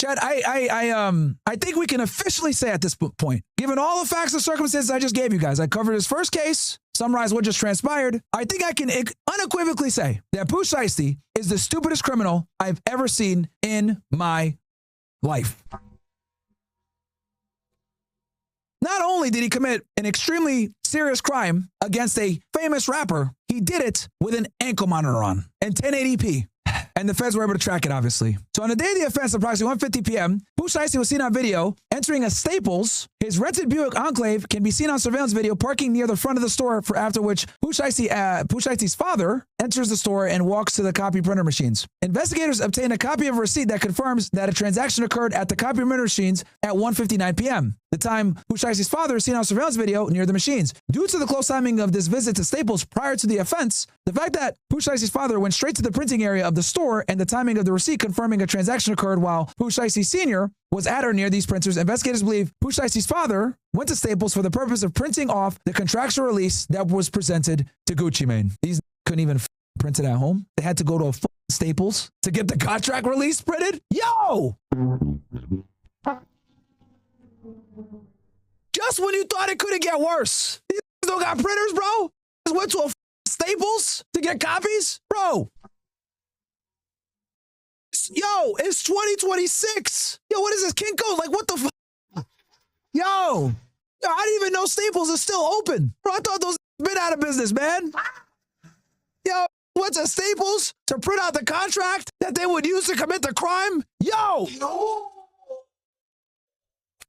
Chad, I think we can officially say at this point, given all the facts and circumstances I just gave you guys, I covered his first case, summarized what just transpired. I think I can unequivocally say that Pooh Shiesty is the stupidest criminal I've ever seen in my life. Not only did he commit an extremely serious crime against a famous rapper, he did it with an ankle monitor on and 1080p. And the feds were able to track it, obviously. So on the day of the offense, approximately 1:50 p.m., Pooh Shiesty was seen on video entering a Staples. His rented Buick Enclave can be seen on surveillance video parking near the front of the store, after which Pooh Shiesty's father enters the store and walks to the copy printer machines. Investigators obtain a copy of a receipt that confirms that a transaction occurred at the copy printer machines at 1:59 p.m., the time Pooh Shiesty's father is seen on surveillance video near the machines. Due to the close timing of this visit to Staples prior to the offense, the fact that Pooh Shiesty's father went straight to the printing area of the store and the timing of the receipt confirming a transaction occurred while Pooh Shiesty Sr. was at or near these printers, investigators believe Pooh Shiesty's father went to Staples for the purpose of printing off the contractual release that was presented to Gucci Mane. These couldn't even print it at home. They had to go to a Staples to get the contract release printed. Yo! Just when you thought it couldn't get worse. These don't got printers, bro. Just went to a Staples to get copies? Bro. Yo, it's 2026. Yo, what is this? Kinko's? Like, what the fuck? Yo, I didn't even know Staples is still open. Bro, I thought those been out of business, man. Yo, went to Staples to print out the contract that they would use to commit the crime? Yo!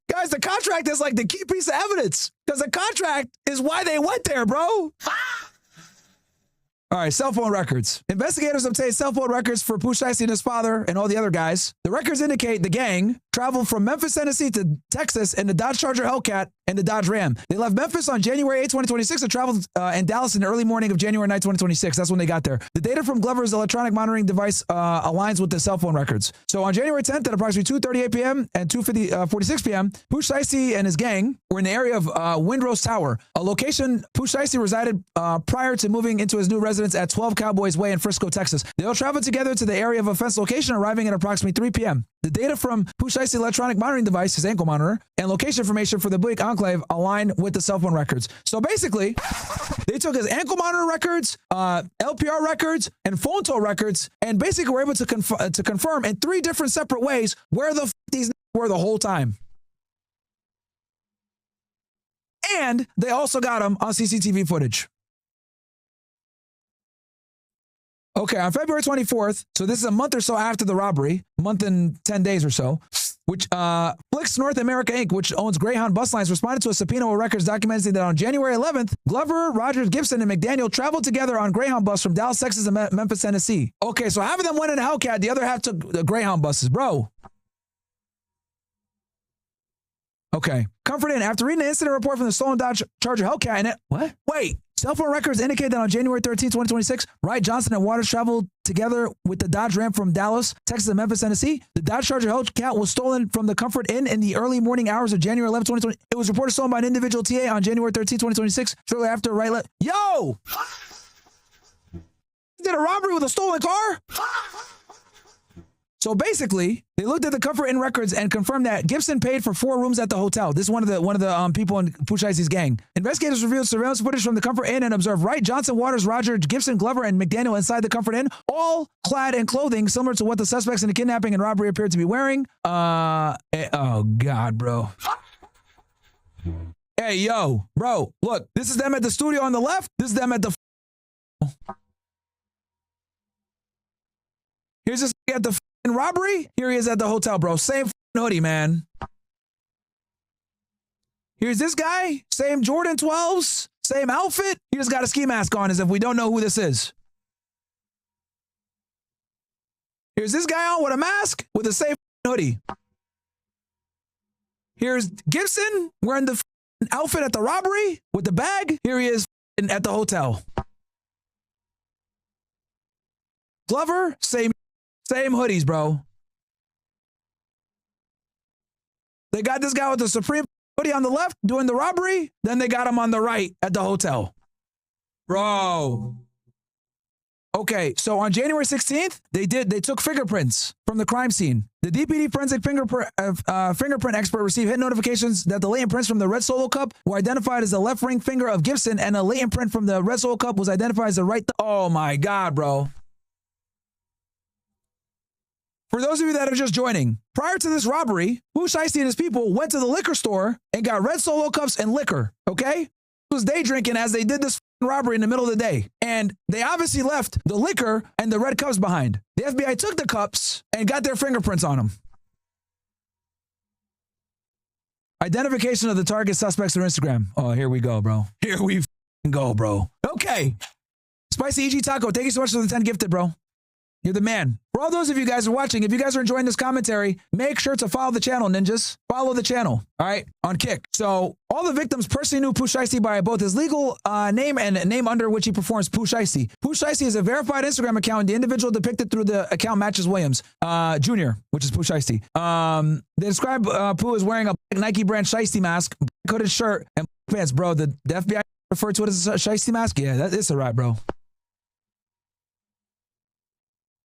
Guys, the contract is like the key piece of evidence because the contract is why they went there, bro. All right, cell phone records. Investigators obtained cell phone records for Pooh Shiesty and his father and all the other guys. The records indicate the gang traveled from Memphis, Tennessee to Texas in the Dodge Charger Hellcat and the Dodge Ram. They left Memphis on January 8, 2026 and traveled in Dallas in the early morning of January 9, 2026. That's when they got there. The data from Glover's electronic monitoring device aligns with the cell phone records. So on January 10th at approximately 2:38 p.m. and 2:46 p.m., Pooh Shiesty and his gang were in the area of Windrose Tower, a location Pooh Shiesty resided prior to moving into his new residence at 12 Cowboys Way in Frisco, Texas. They all traveled together to the area of offense location, arriving at approximately 3 p.m. The data from Pooh Shiesty's electronic monitoring device, his ankle monitor, and location information for the Buick Enclave align with the cell phone records. So basically, they took his ankle monitor records, LPR records, and phone toll records, and basically were able to confirm in 3 different separate ways where the these were the whole time. And they also got him on CCTV footage. Okay, on February 24th, so this is a month or so after the robbery, a month and 10 days or so, which Flix North America Inc., which owns Greyhound Bus Lines, responded to a subpoena with records documenting that on January 11th, Glover, Rogers, Gibson, and McDaniel traveled together on Greyhound bus from Dallas, Texas to Memphis, Tennessee. Okay, so half of them went in a Hellcat, the other half took the Greyhound buses. Bro. Okay. Comfort Inn, after reading the incident report from the stolen Dodge Charger Hellcat and it, what? Wait. Cell phone records indicate that on January 13, 2026, Wright, Johnson, and Waters traveled together with the Dodge Ram from Dallas, Texas, to Memphis, Tennessee. The Dodge Charger Hellcat was stolen from the Comfort Inn in the early morning hours of January 11, 2020. It was reported stolen by an individual TA on January 13, 2026, shortly after Wright left. Yo! Did a robbery with a stolen car? So basically, they looked at the Comfort Inn records and confirmed that Gibson paid for 4 rooms at the hotel. This is one of the people in Pooh Shiesty's gang. Investigators reviewed surveillance footage from the Comfort Inn and observed Wright, Johnson, Waters, Roger, Gibson, Glover, and McDaniel inside the Comfort Inn, all clad in clothing similar to what the suspects in the kidnapping and robbery appeared to be wearing. Oh God, bro. Hey, yo, bro, look, this is them at the studio on the left. This is them at the. Here's this at the robbery. Here he is at the hotel, bro. Same hoodie, man. Here's this guy, same Jordan 12s, same outfit. He just got a ski mask on as if we don't know who this is. Here's this guy on with a mask with the same hoodie. Here's Gibson wearing the outfit at the robbery with the bag. Here he is at the hotel. Glover, same hoodies, bro. They got this guy with the Supreme hoodie on the left doing the robbery. Then they got him on the right at the hotel. Bro. Okay, so on January 16th, they took fingerprints from the crime scene. The DPD forensic fingerprint expert received hit notifications that the latent prints from the red Solo Cup were identified as the left ring finger of Gibson, and a latent print from the red Solo Cup was identified as the right. Oh my God, bro. For those of you that are just joining, prior to this robbery, Pooh Shiesty and his people went to the liquor store and got red Solo Cups and liquor, okay? It was day drinking as they did this robbery in the middle of the day. And they obviously left the liquor and the red cups behind. The FBI took the cups and got their fingerprints on them. Identification of the target suspects through Instagram. Oh, here we go, bro. Here we go, bro. Okay. Spicy EG Taco, thank you so much for the 10 gifted, bro. You're the man. For all those of you guys who are watching, if you guys are enjoying this commentary, make sure to follow the channel, ninjas. Follow the channel, all right, on Kick. So all the victims personally knew Pooh Shiesty by both his legal name and name under which he performs, Pooh Shiesty. Pooh Shiesty is a verified Instagram account. The individual depicted through the account matches Williams Jr., which is Pooh Shiesty. They describe Pooh as wearing a Nike brand Shiesty mask, hooded shirt, and pants. Bro, the FBI referred to it as a Shiesty mask? Yeah, that is a right, bro.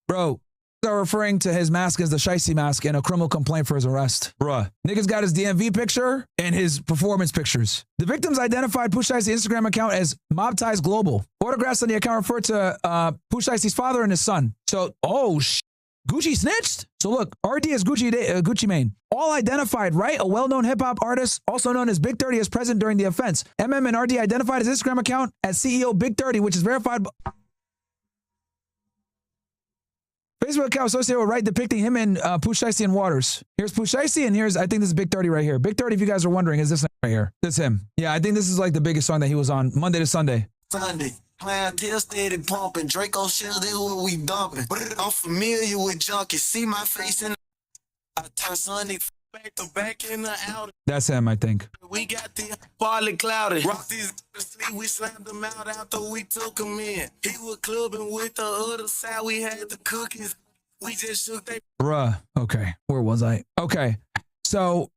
Bro, they're referring to his mask as the Shiesty mask and a criminal complaint for his arrest. Bruh. Niggas got his DMV picture and his performance pictures. The victims identified Pooh Shiesty's Instagram account as Mob Ties Global. Photographs on the account refer to Pooh Shiesty's father and his son. So, Gucci snitched? So look, RD is Gucci Mane. All identified, right? A well-known hip-hop artist, also known as Big 30, is present during the offense. MM and RD identified his Instagram account as CEO Big 30, which is verified. Facebook account associated with right depicting him and Pooh Shiesty and Waters. Here's Pooh Shiesty, and here's, I think this is Big 30 right here. Big 30, if you guys are wondering, is this right here? That's him. Yeah, I think this is like the biggest song that he was on Monday to Sunday. Sunday. Clientele steady pumping. Draco shell, they what we dumping. I'm familiar with junkies. See my face in the... I turn Sunday back to back in the out. That's him, I think. We got the partly clouded. Rock these sleep, we slammed them out after we took them in. He was clubbing with the other side. We had the cookies. We just shook they. Bruh. Okay. Where was I? Okay. So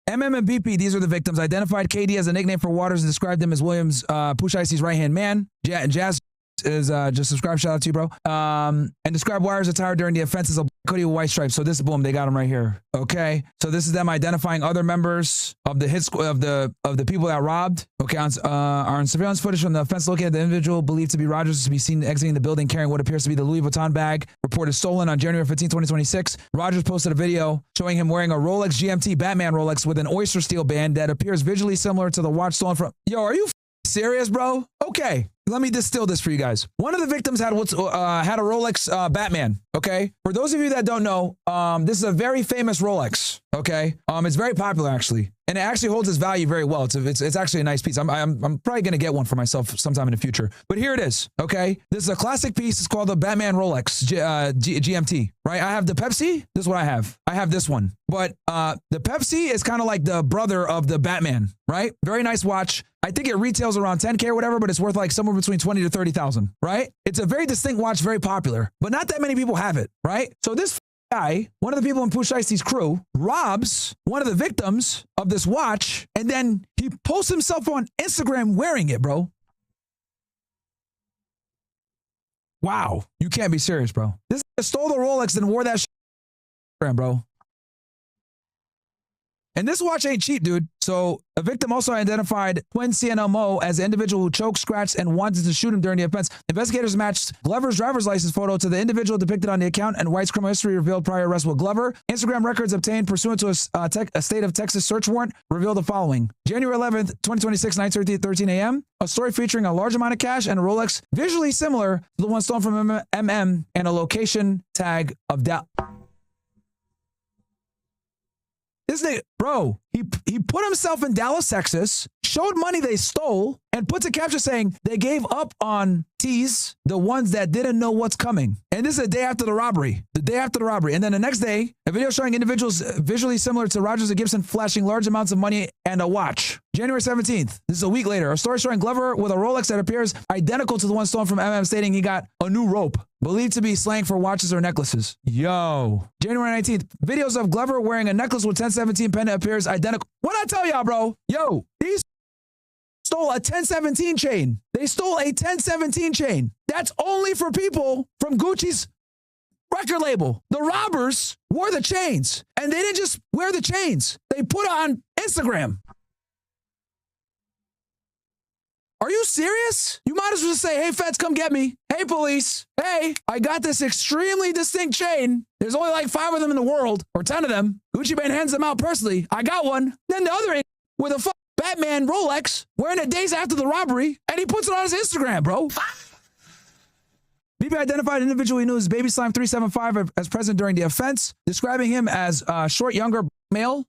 MM and BP, these are the victims. Identified KD as a nickname for Waters and described him as Williams, Pooh Shiesty's right-hand man. Jazz is just subscribe. Shout out to you, bro. And describe Waters' attire during the offense as a hoodie with white stripes. So this, boom, they got him right here. Okay. So this is them identifying other members of the of the people that robbed. Okay. On surveillance footage from the offense located, the individual believed to be Rogers to be seen exiting the building carrying what appears to be the Louis Vuitton bag reported stolen on January 15, 2026. Rogers posted a video showing him wearing a Rolex GMT Batman Rolex with an oyster steel band that appears visually similar to the watch stolen from. Yo, are you serious, bro? Okay. Let me distill this for you guys. One of the victims had a Rolex Batman, okay? For those of you that don't know, this is a very famous Rolex, okay? It's very popular, actually. And it actually holds its value very well. It's actually a nice piece. I'm probably going to get one for myself sometime in the future. But here it is, okay? This is a classic piece. It's called the Batman Rolex GMT, right? I have the Pepsi. This is what I have. I have this one. But the Pepsi is kind of like the brother of the Batman, right? Very nice watch. I think it retails around 10K or whatever, but it's worth like somewhere between 20 to 30,000, right? It's a very distinct watch, very popular, but not that many people have it, right? So this guy, one of the people in Pooh Shiesty's crew, robs one of the victims of this watch, and then he posts himself on Instagram wearing it, bro. Wow. You can't be serious, bro. This guy stole the Rolex and wore that shit, bro. And this watch ain't cheap, dude. So a victim also identified twin CNMO as the individual who choked, scratched, and wanted to shoot him during the offense. Investigators matched Glover's driver's license photo to the individual depicted on the account, and White's criminal history revealed prior arrest with Glover. Instagram records obtained pursuant to a state of Texas search warrant revealed the following. January 11th, 2026, 9:13 a.m. A story featuring a large amount of cash and a Rolex visually similar to the one stolen from MM and a location tag of doubt. This nigga, bro, he put himself in Dallas, Texas, showed money they stole, and puts a caption saying they gave up on T's, the ones that didn't know what's coming. And this is the day after the robbery. The day after the robbery. And then the next day, a video showing individuals visually similar to Rogers and Gibson flashing large amounts of money and a watch. January 17th. This is a week later. A story showing Glover with a Rolex that appears identical to the one stolen from MM, stating he got a new rope, believed to be slang for watches or necklaces. Yo. January 19th. Videos of Glover wearing a necklace with 1017 pendant appears identical. What I tell y'all, bro? Yo, these stole a 1017 chain. They stole a 1017 chain. That's only for people from Gucci's record label. The robbers wore the chains, and they didn't just wear the chains. They put on Instagram. Are you serious? You might as well just say, hey, feds, come get me. Hey, police. Hey, I got this extremely distinct chain. There's only like 5 of them in the world, or 10 of them. Gucci Mane hands them out personally. I got one. Then the other with a Batman Rolex, wearing it days after the robbery, and he puts it on his Instagram, bro. BP identified an individual he knew as Baby Slime 375 as present during the offense, describing him as short, younger male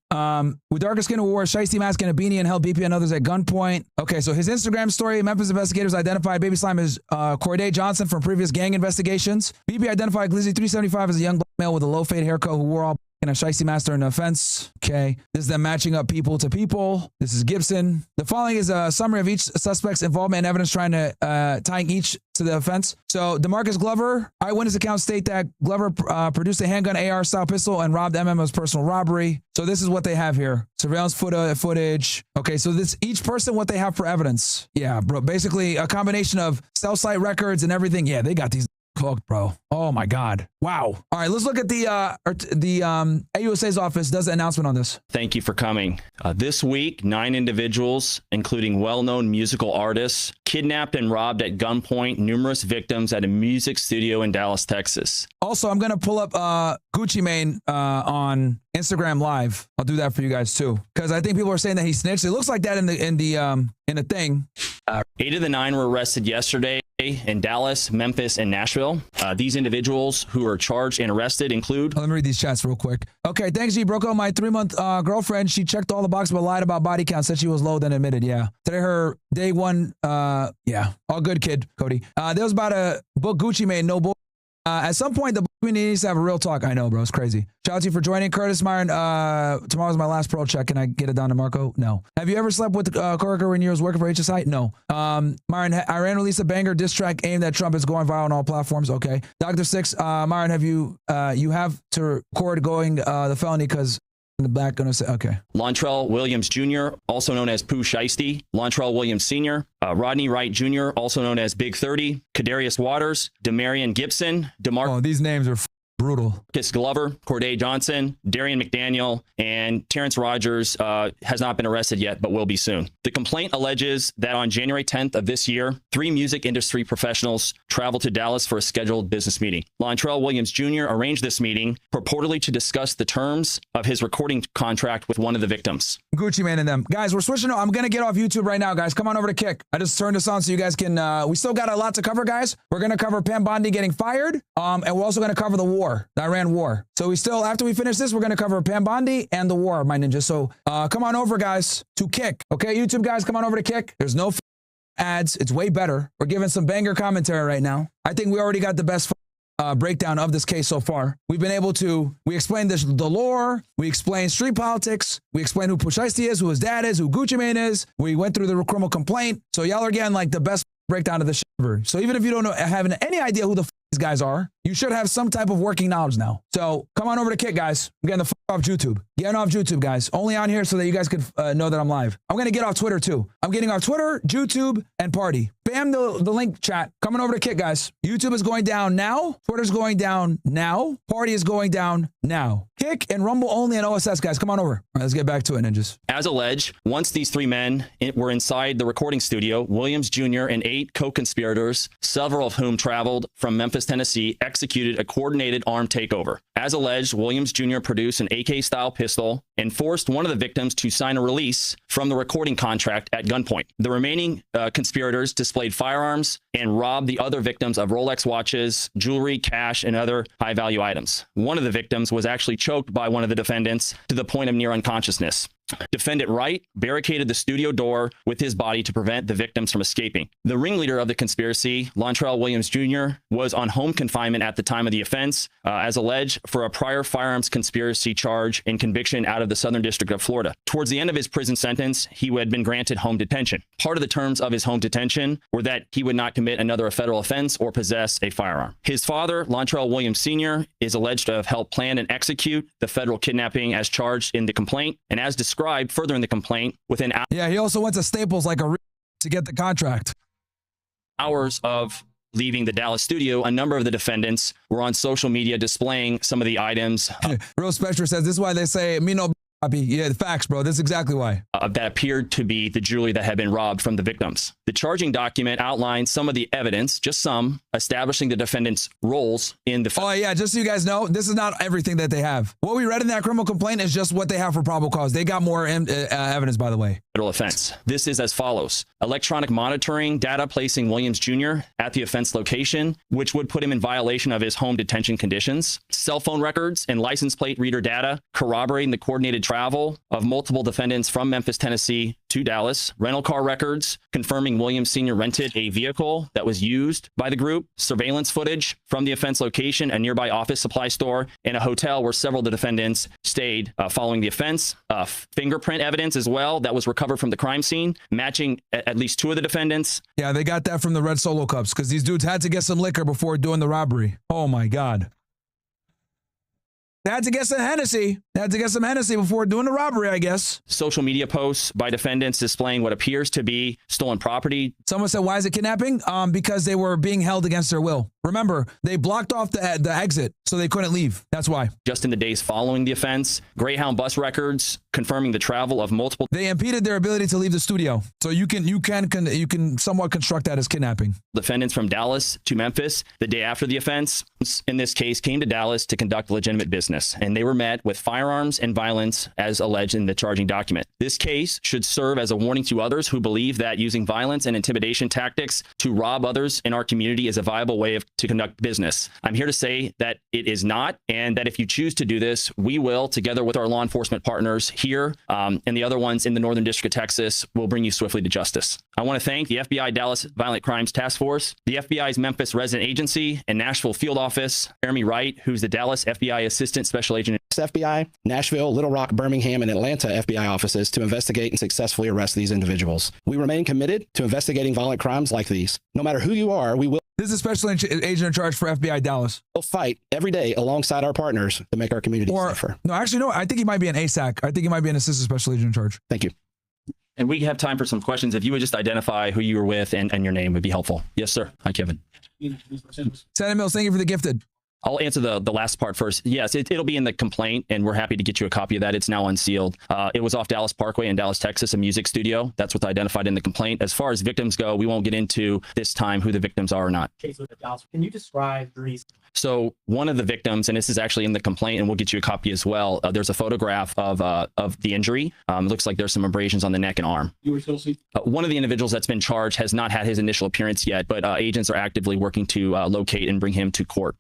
with darker skin who wore a shiesty mask and a beanie and held BP and others at gunpoint. Okay, so his Instagram story, Memphis investigators identified Baby Slime as Corday Johnson from previous gang investigations. BP identified Glizzy 375 as a young black male with a low fade haircut who wore all and a shiesty master in the offense. Okay. This is them matching up people to people. This is Gibson. The following is a summary of each suspect's involvement and evidence tying each to the offense. So DeMarcus Glover, eyewitness accounts state that Glover produced a handgun AR style pistol and robbed MM as personal robbery. So this is what they have here. Surveillance footage. Okay, so this each person what they have for evidence. Yeah, bro. Basically a combination of cell site records and everything. Yeah, they got these cooked, bro. Oh my God. Wow. All right, let's look at the AUSA's office does an announcement on this. Thank you for coming. This week, 9 individuals, including well-known musical artists, kidnapped and robbed at gunpoint numerous victims at a music studio in Dallas, Texas. Also, I'm gonna pull up Gucci Mane on Instagram Live. I'll do that for you guys too, because I think people are saying that he snitched. It looks like that in the thing. 8 of the 9 were arrested yesterday in Dallas, Memphis, and Nashville. These individuals who are charged and arrested include... Let me read these chats real quick. Okay, thanks, G. Broke out my 3-month girlfriend. She checked all the boxes but lied about body count. Said she was low, then admitted. Yeah. Today her day 1. Yeah. All good, kid, Cody. There was about a book Gucci Mane. No bull. At some point, the community needs to have a real talk. I know, bro. It's crazy. Shout out to you for joining. Curtis, Myron, tomorrow's my last pro check. Can I get it down to Marco? No. Have you ever slept with a coworker when you was working for HSI? No. Myron, Iran released a banger diss track aimed at Trump. It's going viral on all platforms. Okay. Dr. Six, Myron, have you have to record going the felony because in the back gonna say, okay. Lontrell Williams Jr., also known as Pooh Shiesty. Lontrell Williams Sr., Rodney Wright Jr., also known as Big 30. Kadarius Waters, Demarion Gibson, Oh, these names are brutal. Kiss Glover, Corday Johnson, Darian McDaniel, and Terrence Rogers has not been arrested yet, but will be soon. The complaint alleges that on January 10th of this year, 3 music industry professionals traveled to Dallas for a scheduled business meeting. Lontrell Williams Jr. arranged this meeting purportedly to discuss the terms of his recording contract with one of the victims. Gucci Mane and them. Guys, we're switching. I'm going to get off YouTube right now, guys. Come on over to Kick. I just turned this on so you guys can, we still got a lot to cover, guys. We're going to cover Pam Bondi getting fired, and we're also going to cover the war. The Iran war. So we still, after we finish this, we're going to cover Pam Bondi and the war, my ninja. So come on over, guys, to Kick. Okay, YouTube guys, come on over to Kick. There's no ads. It's way better. We're giving some banger commentary right now. I think we already got the best breakdown of this case so far. We've been able to, we explained the lore, we explained street politics, we explained who Pooh Shiesty is, who his dad is, who Gucci Mane is. We went through the criminal complaint. So y'all are getting like the best breakdown of the shit. So even if you don't know, having any idea who the these guys are, you should have some type of working knowledge now. So come on over to Kick, guys. I'm getting the off YouTube. Getting off YouTube, guys. Only on here so that you guys could know that I'm live. I'm going to get off Twitter too. I'm getting off Twitter, YouTube, and Party. Bam, the link chat. Coming over to Kick, guys. YouTube is going down now. Twitter's going down now. Party is going down now. Kick and Rumble only and OSS, guys. Come on over. All right, let's get back to it, ninjas. As alleged, once these 3 men were inside the recording studio, Williams Jr. and 8 co-conspirators, several of whom traveled from Memphis, Tennessee, executed a coordinated armed takeover. As alleged, Williams Jr. produced an AK-style pistol and forced one of the victims to sign a release from the recording contract at gunpoint. The remaining conspirators displayed firearms and robbed the other victims of Rolex watches, jewelry, cash, and other high-value items. One of the victims was actually choked by one of the defendants to the point of near unconsciousness. Defendant Wright barricaded the studio door with his body to prevent the victims from escaping. The ringleader of the conspiracy, Lontrell Williams Jr., was on home confinement at the time of the offense, as alleged, for a prior firearms conspiracy charge and conviction out of the Southern District of Florida. Towards the end of his prison sentence, he had been granted home detention. Part of the terms of his home detention were that he would not commit another federal offense or possess a firearm. His father, Lontrell Williams Sr., is alleged to have helped plan and execute the federal kidnapping as charged in the complaint, and as described further in the complaint, within yeah, he also went to Staples like a to get the contract. Hours of leaving the Dallas studio, a number of the defendants were on social media displaying some of the items. Real Spectre says this is why they say me no copy. Yeah, the facts, bro. That's exactly why. That appeared to be the jewelry that had been robbed from the victims. The charging document outlines some of the evidence, just some, establishing the defendants' roles in the... Oh, yeah, just so you guys know, this is not everything that they have. What we read in that criminal complaint is just what they have for probable cause. They got more evidence, by the way. Federal offense. This is as follows. Electronic monitoring data placing Williams Jr. at the offense location, which would put him in violation of his home detention conditions. Cell phone records and license plate reader data corroborating the coordinated travel of multiple defendants from Memphis, Tennessee to Dallas. Rental car records confirming Williams Sr. rented a vehicle that was used by the group. Surveillance footage from the offense location, a nearby office supply store, and a hotel where several of the defendants stayed following the offense. Fingerprint evidence as well that was recovered from the crime scene, matching at least two of the defendants. Yeah, they got that from the red Solo cups because these dudes had to get some liquor before doing the robbery. Oh, my God. They had to get some Hennessy. They had to get some Hennessy before doing the robbery, I guess. Social media posts by defendants displaying what appears to be stolen property. Someone said, why is it kidnapping? Because they were being held against their will. Remember, they blocked off the exit, so they couldn't leave. That's why. Just in the days following the offense, Greyhound bus records confirming the travel of multiple... They impeded their ability to leave the studio. So you can somewhat construct that as kidnapping. Defendants from Dallas to Memphis the day after the offense, in this case, came to Dallas to conduct legitimate business. And they were met with firearms and violence as alleged in the charging document. This case should serve as a warning to others who believe that using violence and intimidation tactics to rob others in our community is a viable way to conduct business. I'm here to say that it is not, and that if you choose to do this, we will, together with our law enforcement partners here and the other ones in the Northern District of Texas, will bring you swiftly to justice. I want to thank the FBI Dallas Violent Crimes Task Force, the FBI's Memphis Resident Agency and Nashville Field Office, Jeremy Wright, who's the Dallas FBI Assistant Special Agent. FBI, Nashville, Little Rock, Birmingham, and Atlanta FBI offices to investigate and successfully arrest these individuals. We remain committed to investigating violent crimes like these. No matter who you are, we will... This is Special Agent in Charge for FBI Dallas. We'll fight every day alongside our partners to make our community safer. No, actually, no, I think he might be an ASAC. I think he might be an Assistant Special Agent in Charge. Thank you. And we have time for some questions. If you would just identify who you were with and your name would be helpful. Yes, sir. Hi, Kevin. Santa Mills, thank you for the gifted. I'll answer the last part first. Yes, it'll be in the complaint, and we're happy to get you a copy of that. It's now unsealed. It was off Dallas Parkway in Dallas, Texas, a music studio. That's what's identified in the complaint. As far as victims go, we won't get into this time who the victims are or not. Can you describe Duress? So one of the victims, and this is actually in the complaint, and we'll get you a copy as well. There's a photograph of the injury. It looks like there's some abrasions on the neck and arm. You were still see? One of the individuals that's been charged has not had his initial appearance yet, but agents are actively working to locate and bring him to court.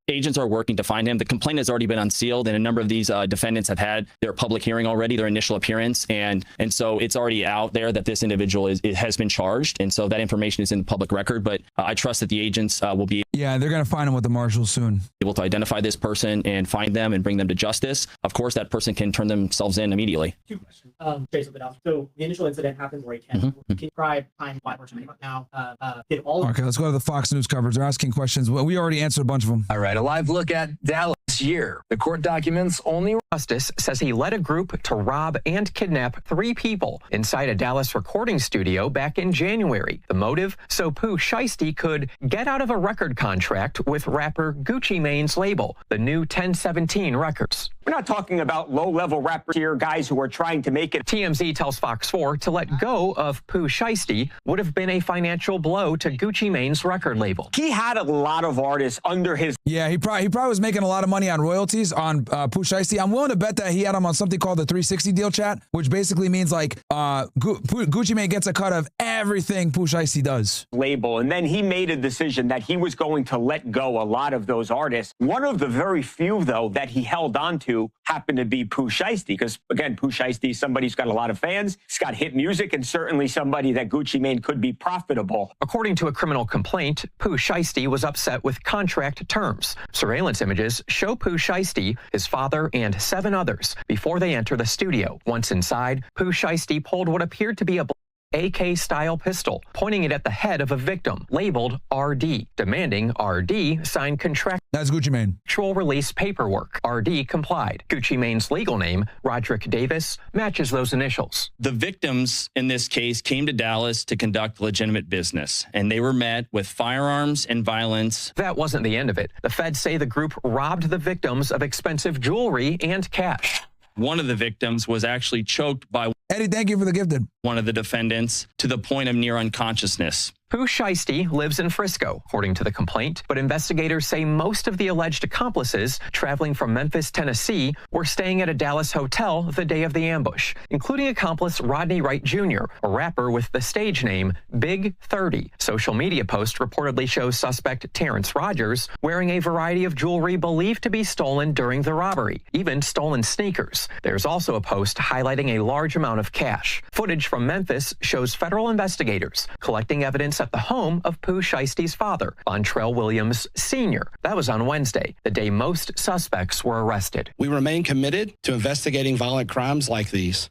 Agents are working to find him. The complaint has already been unsealed, and a number of these defendants have had their public hearing already, their initial appearance, and so it's already out there that this individual has been charged, and so that information is in the public record. But I trust that the agents will be they're going to find him with the marshals soon, able to identify this person and find them and bring them to justice. Of course, that person can turn themselves in immediately. Two questions. So the initial incident happened where he can describe time now. Did all okay, let's go to the Fox News coverage. They're asking questions. Well, we already answered a bunch of them. All right, a live look at Dallas year. The court documents only Justice says he led a group to rob and kidnap 3 people inside a Dallas recording studio back in January. The motive? So Pooh Shiesty could get out of a record contract with rapper Gucci Mane's label, the new 1017 Records. We're not talking about low-level rappers here, guys who are trying to make it. TMZ tells Fox 4 to let go of Pooh Shiesty would have been a financial blow to Gucci Mane's record label. He had a lot of artists under his... Yeah, he probably was making a lot of money on royalties on Pooh Shiesty. I'm willing to bet that he had him on something called the 360 deal chat, which basically means like Gucci Mane gets a cut of everything Pooh Shiesty does. Label, and then he made a decision that he was going to let go a lot of those artists. One of the very few, though, that he held on to happened to be Pooh Shiesty, because, again, Pooh Shiesty is somebody who's got a lot of fans, he's got hit music, and certainly somebody that Gucci Mane could be profitable. According to a criminal complaint, Pooh Shiesty was upset with contract terms. Surveillance images show Pooh Shiesty, his father, and 7 others before they enter the studio. Once inside, Pooh Shiesty pulled what appeared to be a AK-style pistol, pointing it at the head of a victim, labeled RD, demanding RD sign contractual That's Gucci Mane. Release paperwork. RD complied. Gucci Mane's legal name, Roderick Davis, matches those initials. The victims in this case came to Dallas to conduct legitimate business, and they were met with firearms and violence. That wasn't the end of it. The feds say the group robbed the victims of expensive jewelry and cash. One of the victims was actually choked by Eddie, thank you for the gifted. One of the defendants to the point of near unconsciousness. Pooh Shiesty lives in Frisco, according to the complaint, but investigators say most of the alleged accomplices traveling from Memphis, Tennessee, were staying at a Dallas hotel the day of the ambush, including accomplice Rodney Wright Jr., a rapper with the stage name Big 30. Social media post reportedly shows suspect Terrence Rogers wearing a variety of jewelry believed to be stolen during the robbery, even stolen sneakers. There's also a post highlighting a large amount of cash. Footage from Memphis shows federal investigators collecting evidence at the home of Pooh Shiesty's father, Bontrell Williams Sr. That was on Wednesday, the day most suspects were arrested. We remain committed to investigating violent crimes like these.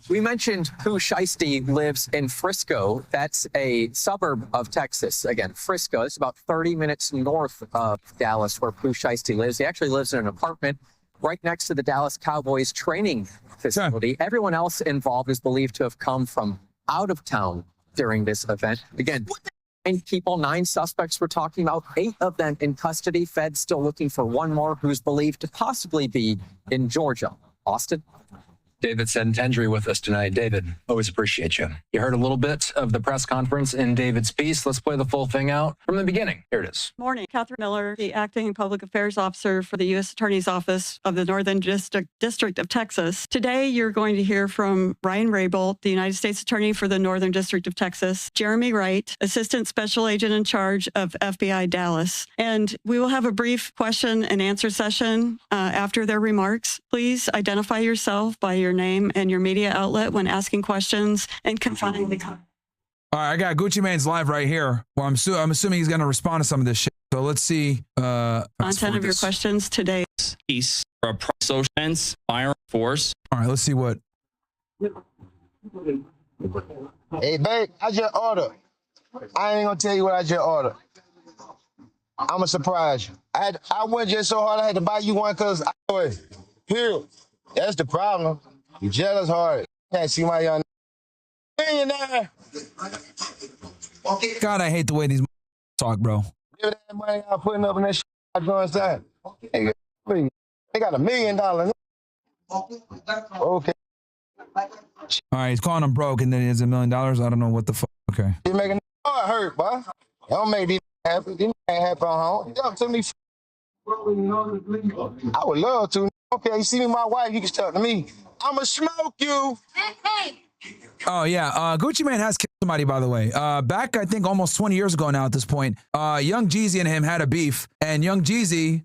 We mentioned Pooh Shiesty lives in Frisco. That's a suburb of Texas. Again, Frisco. It's about 30 minutes north of Dallas, where Pooh Shiesty lives. He actually lives in an apartment right next to the Dallas Cowboys training facility. Everyone else involved is believed to have come from out of town during this event. Again, 9 suspects we're talking about, 8 of them in custody. Feds still looking for one more who's believed to possibly be in Georgia. Austin? David Sentendry with us tonight. David, always appreciate you. You heard a little bit of the press conference in David's piece. Let's play the full thing out from the beginning. Here it is. Morning. Catherine Miller, the Acting Public Affairs Officer for the U.S. Attorney's Office of the Northern District of Texas. Today, you're going to hear from Ryan Raybould, the United States Attorney for the Northern District of Texas, Jeremy Wright, Assistant Special Agent in charge of FBI Dallas. And we will have a brief question and answer session after their remarks. Please identify yourself by your name and your media outlet when asking questions and confine the All right, I got Gucci Mane's live right here. Well, I'm assuming he's going to respond to some of this shit. So let's see. Content of your questions today. Peace, a social sense, fire force. All right, let's see what. Hey, babe, I just ordered. I ain't going to tell you what I just ordered. I'm going to surprise you. I went just so hard I had to buy you one because here, that's the problem. You jealous hard. Can't see my young millionaire. God, I hate the way these talk, bro. Give that money I'm putting up in that shit I go inside. They got $1 million. Okay. All right, he's calling him broke, and then he has $1 million. I don't know what the fuck. Okay. You making it hurt, boy. Don't make these happy. These ain't happy on home. Talk to me. I would love to. Okay, you see me, my wife, you can talk to me. I'ma smoke you. Oh, yeah. Gucci Mane has killed somebody, by the way. Back, I think, almost 20 years ago now at this point, Young Jeezy and him had a beef. And Young Jeezy,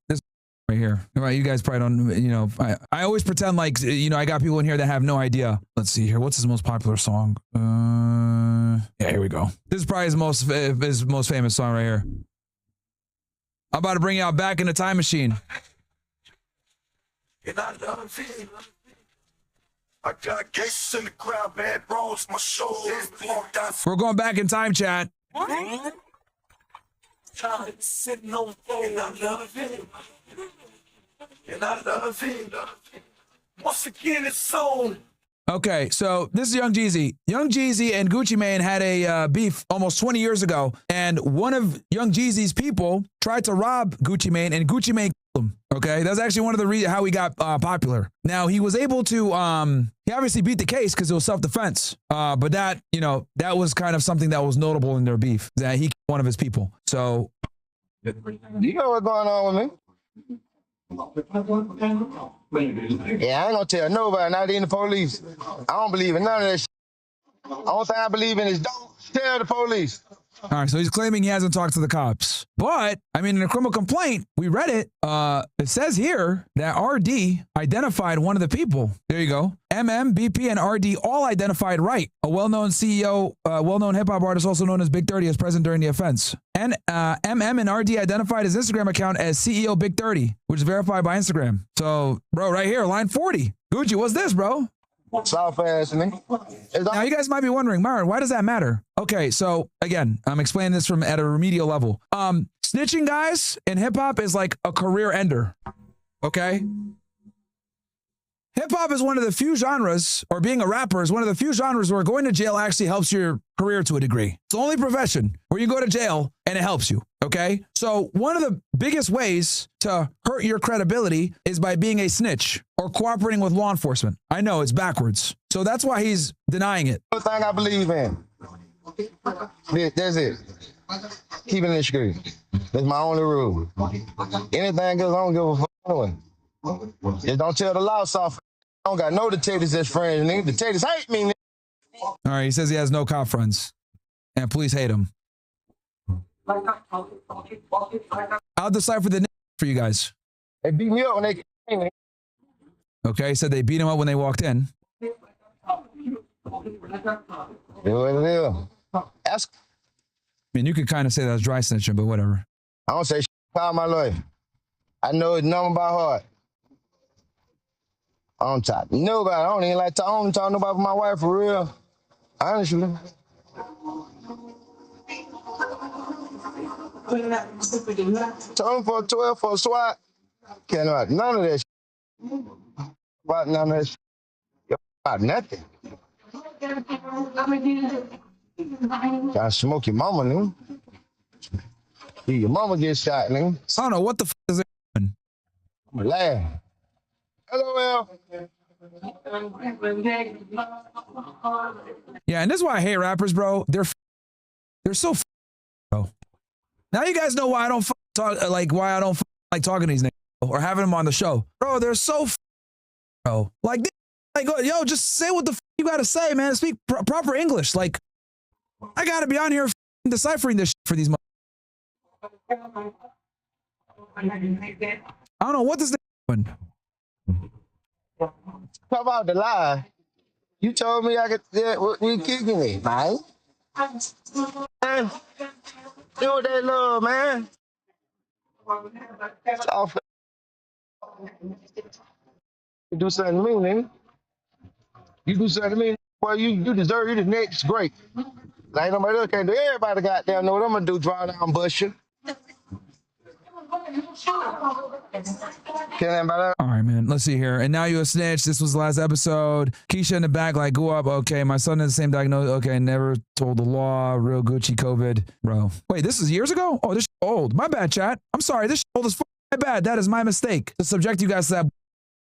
this right here. Right, you guys probably don't, you know, I always pretend like, you know, I got people in here that have no idea. Let's see here. What's his most popular song? Yeah, here we go. This is probably his most famous song right here. I'm about to bring y'all back in the time machine. And I love it. I got cases in the crowd, bad bros, my shoulders. We're going back in time, chat. Sitting on the phone, I love it. And I love him. Once again, it's on. Okay, so this is Young Jeezy. Young Jeezy and Gucci Mane had a beef almost 20 years ago, and one of Young Jeezy's people tried to rob Gucci Mane, and Gucci Mane killed him. Okay, that's actually one of the reasons how he got popular. Now, he was able to, he obviously beat the case because it was self-defense, but that, you know, that was kind of something that was notable in their beef, that he killed one of his people. So, you know what's going on with me? Yeah, I ain't gonna tell nobody, not even the police. I don't believe in none of that shit. Only thing I believe in is don't tell the police. All right, so he's claiming he hasn't talked to the cops. But, I mean, in a criminal complaint, we read it. It says here that RD identified one of the people. There you go. MM, BP, and RD all identified Wright, a well-known CEO, well-known hip-hop artist also known as Big 30, as present during the offense. And MM and RD identified his Instagram account as CEO Big 30, which is verified by Instagram. So, bro, right here, line 40. Gucci, what's this, bro? Soft ass, man. Now, you guys might be wondering, Myron, why does that matter? Okay, so again, I'm explaining this from at a remedial level. Snitching, guys, in hip hop is like a career ender. Okay? Hip hop is one of the few genres, or being a rapper is one of the few genres where going to jail actually helps your career to a degree. It's the only profession where you go to jail and it helps you. Okay? So one of the biggest ways to hurt your credibility is by being a snitch or cooperating with law enforcement. I know it's backwards. So that's why he's denying it. The thing I believe in. That's it. Keep it in the street. That's my only rule. Anything else, I don't give a fuck. Just don't tell the law soft. I don't got no detectives as friends, nigga. Detectives hate me, nigga. All right, he says he has no cop friends and police hate him. I'll decipher the name for you guys. They beat me up when they came in. Okay, he said they beat him up when they walked in. Ask. I mean, you could kind of say that's dry snitching, but whatever. I don't say shit. Call my lawyer. I know his number by heart. I don't talk to nobody. I don't even like to. I don't talk to nobody but my wife for real. Honestly. Told him for 12 for a SWAT. Can't about none of that shit. About none of that shit. About nothing. Gotta smoke your mama, nigga. Your mama get shot, nigga. I don't know what the f is it. I'm laugh. LOL. Yeah, and this is why I hate rappers, bro. They're so bro. Now you guys know why I don't talk, why I don't like talking to these niggas or having them on the show, bro. They're so bro. Like, yo, just say what the you gotta say, man. Speak proper English. Like, I gotta be on here deciphering this shit for these. I don't know what this doing. Talk about the lie. You told me I could. You kicking me, man. Man, do what they love, man. You do something to me, nigga. You do something to me, well, you deserve. You the next great. Like nobody else can't do. Everybody goddamn know what I'm gonna do. Draw down, bust you. All right, man. Let's see here. And now you a snitch. This was the last episode. Keisha in the back, like, go up. Okay, my son has the same diagnosis. Okay, never told the law. Real Gucci COVID, bro. Wait, this is years ago? Oh, this is old. My bad, chat. I'm sorry. This is old as fuck. My bad. That is my mistake to subject you guys to that.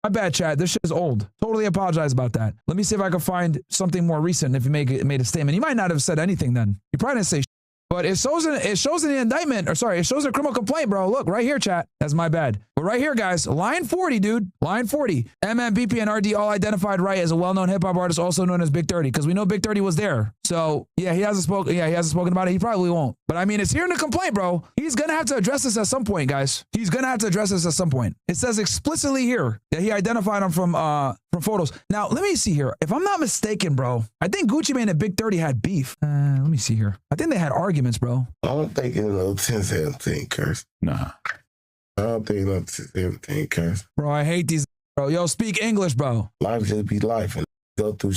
My bad, chat. This shit is old. Totally apologize about that. Let me see if I can find something more recent. If you made a statement, you might not have said anything then. You probably didn't say shit. But it shows in the indictment, or sorry, it shows in a criminal complaint, bro. Look, right here, chat. That's my bad. But right here, guys, line 40, dude. Line 40. MM, BP, and RD all identified Wright as a well-known hip-hop artist, also known as Big 30, because we know Big 30 was there. So, yeah, he hasn't spoken about it. He probably won't. But, I mean, it's here in the complaint, bro. He's going to have to address this at some point, guys. He's going to have to address this at some point. It says explicitly here that he identified him from photos. Now, let me see here. If I'm not mistaken, bro, I think Gucci Mane and Big 30 had beef. Let me see here. I think they had arguments, bro. I don't think it's no 10-17 curse. Nah. I don't think it's no 10-17 curse. Bro, I hate these, bro. Yo, speak English, bro. Life just be life and go through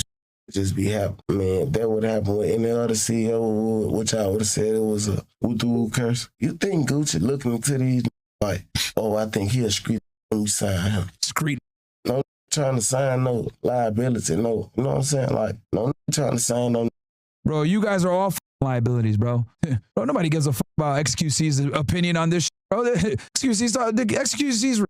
just be happy. Man, if that would happen with any other CEO, which I would have said it was a Utu curse. You think Gucci looking into these like, oh, I think he a street let me sign him. Discreet. No trying to sign no liability, no, you know what I'm saying? Like, no trying to sign no. Bro, you guys are all liabilities, bro. Bro, nobody gives a fuck about XQC's opinion on this shit, bro. XQC's,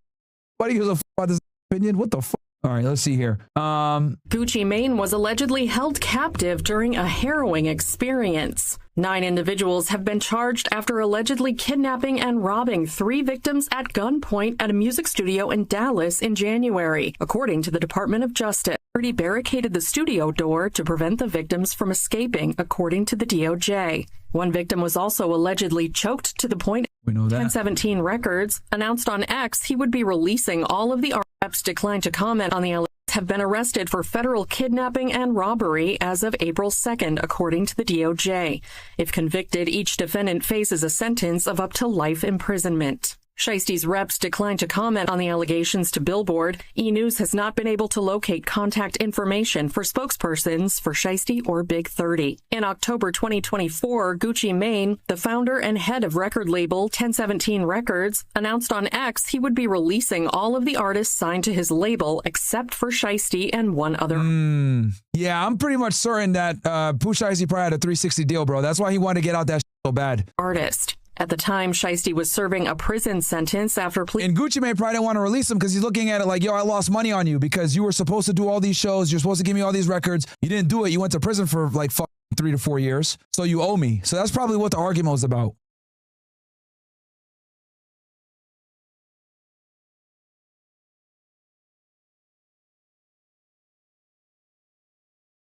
nobody gives a fuck about this opinion. What the fuck? All right, let's see here. Gucci Mane was allegedly held captive during a harrowing experience. 9 individuals have been charged after allegedly kidnapping and robbing 3 victims at gunpoint at a music studio in Dallas in January, according to the Department of Justice. He barricaded the studio door to prevent the victims from escaping, according to the DOJ. One victim was also allegedly choked to the point. We know that. 1017 Records announced on X he would be releasing all of the reps declined to comment on the allegations have been arrested for federal kidnapping and robbery as of April 2nd, according to the DOJ. If convicted, each defendant faces a sentence of up to life imprisonment. Shiesty's reps declined to comment on the allegations to Billboard. E! News has not been able to locate contact information for spokespersons for Shiesty or Big 30. In October 2024, Gucci Mane, the founder and head of record label 1017 Records, announced on X he would be releasing all of the artists signed to his label except for Shiesty and one other. Yeah, I'm pretty much certain that Pooh Shiesty probably had a 360 deal, bro. That's why he wanted to get out that so bad. Artist. At the time, Shiesty was serving a prison sentence after And Gucci Mane probably didn't want to release him because he's looking at it like, yo, I lost money on you because you were supposed to do all these shows. You're supposed to give me all these records. You didn't do it. You went to prison for like 3 to 4 years. So you owe me. So that's probably what the argument was about.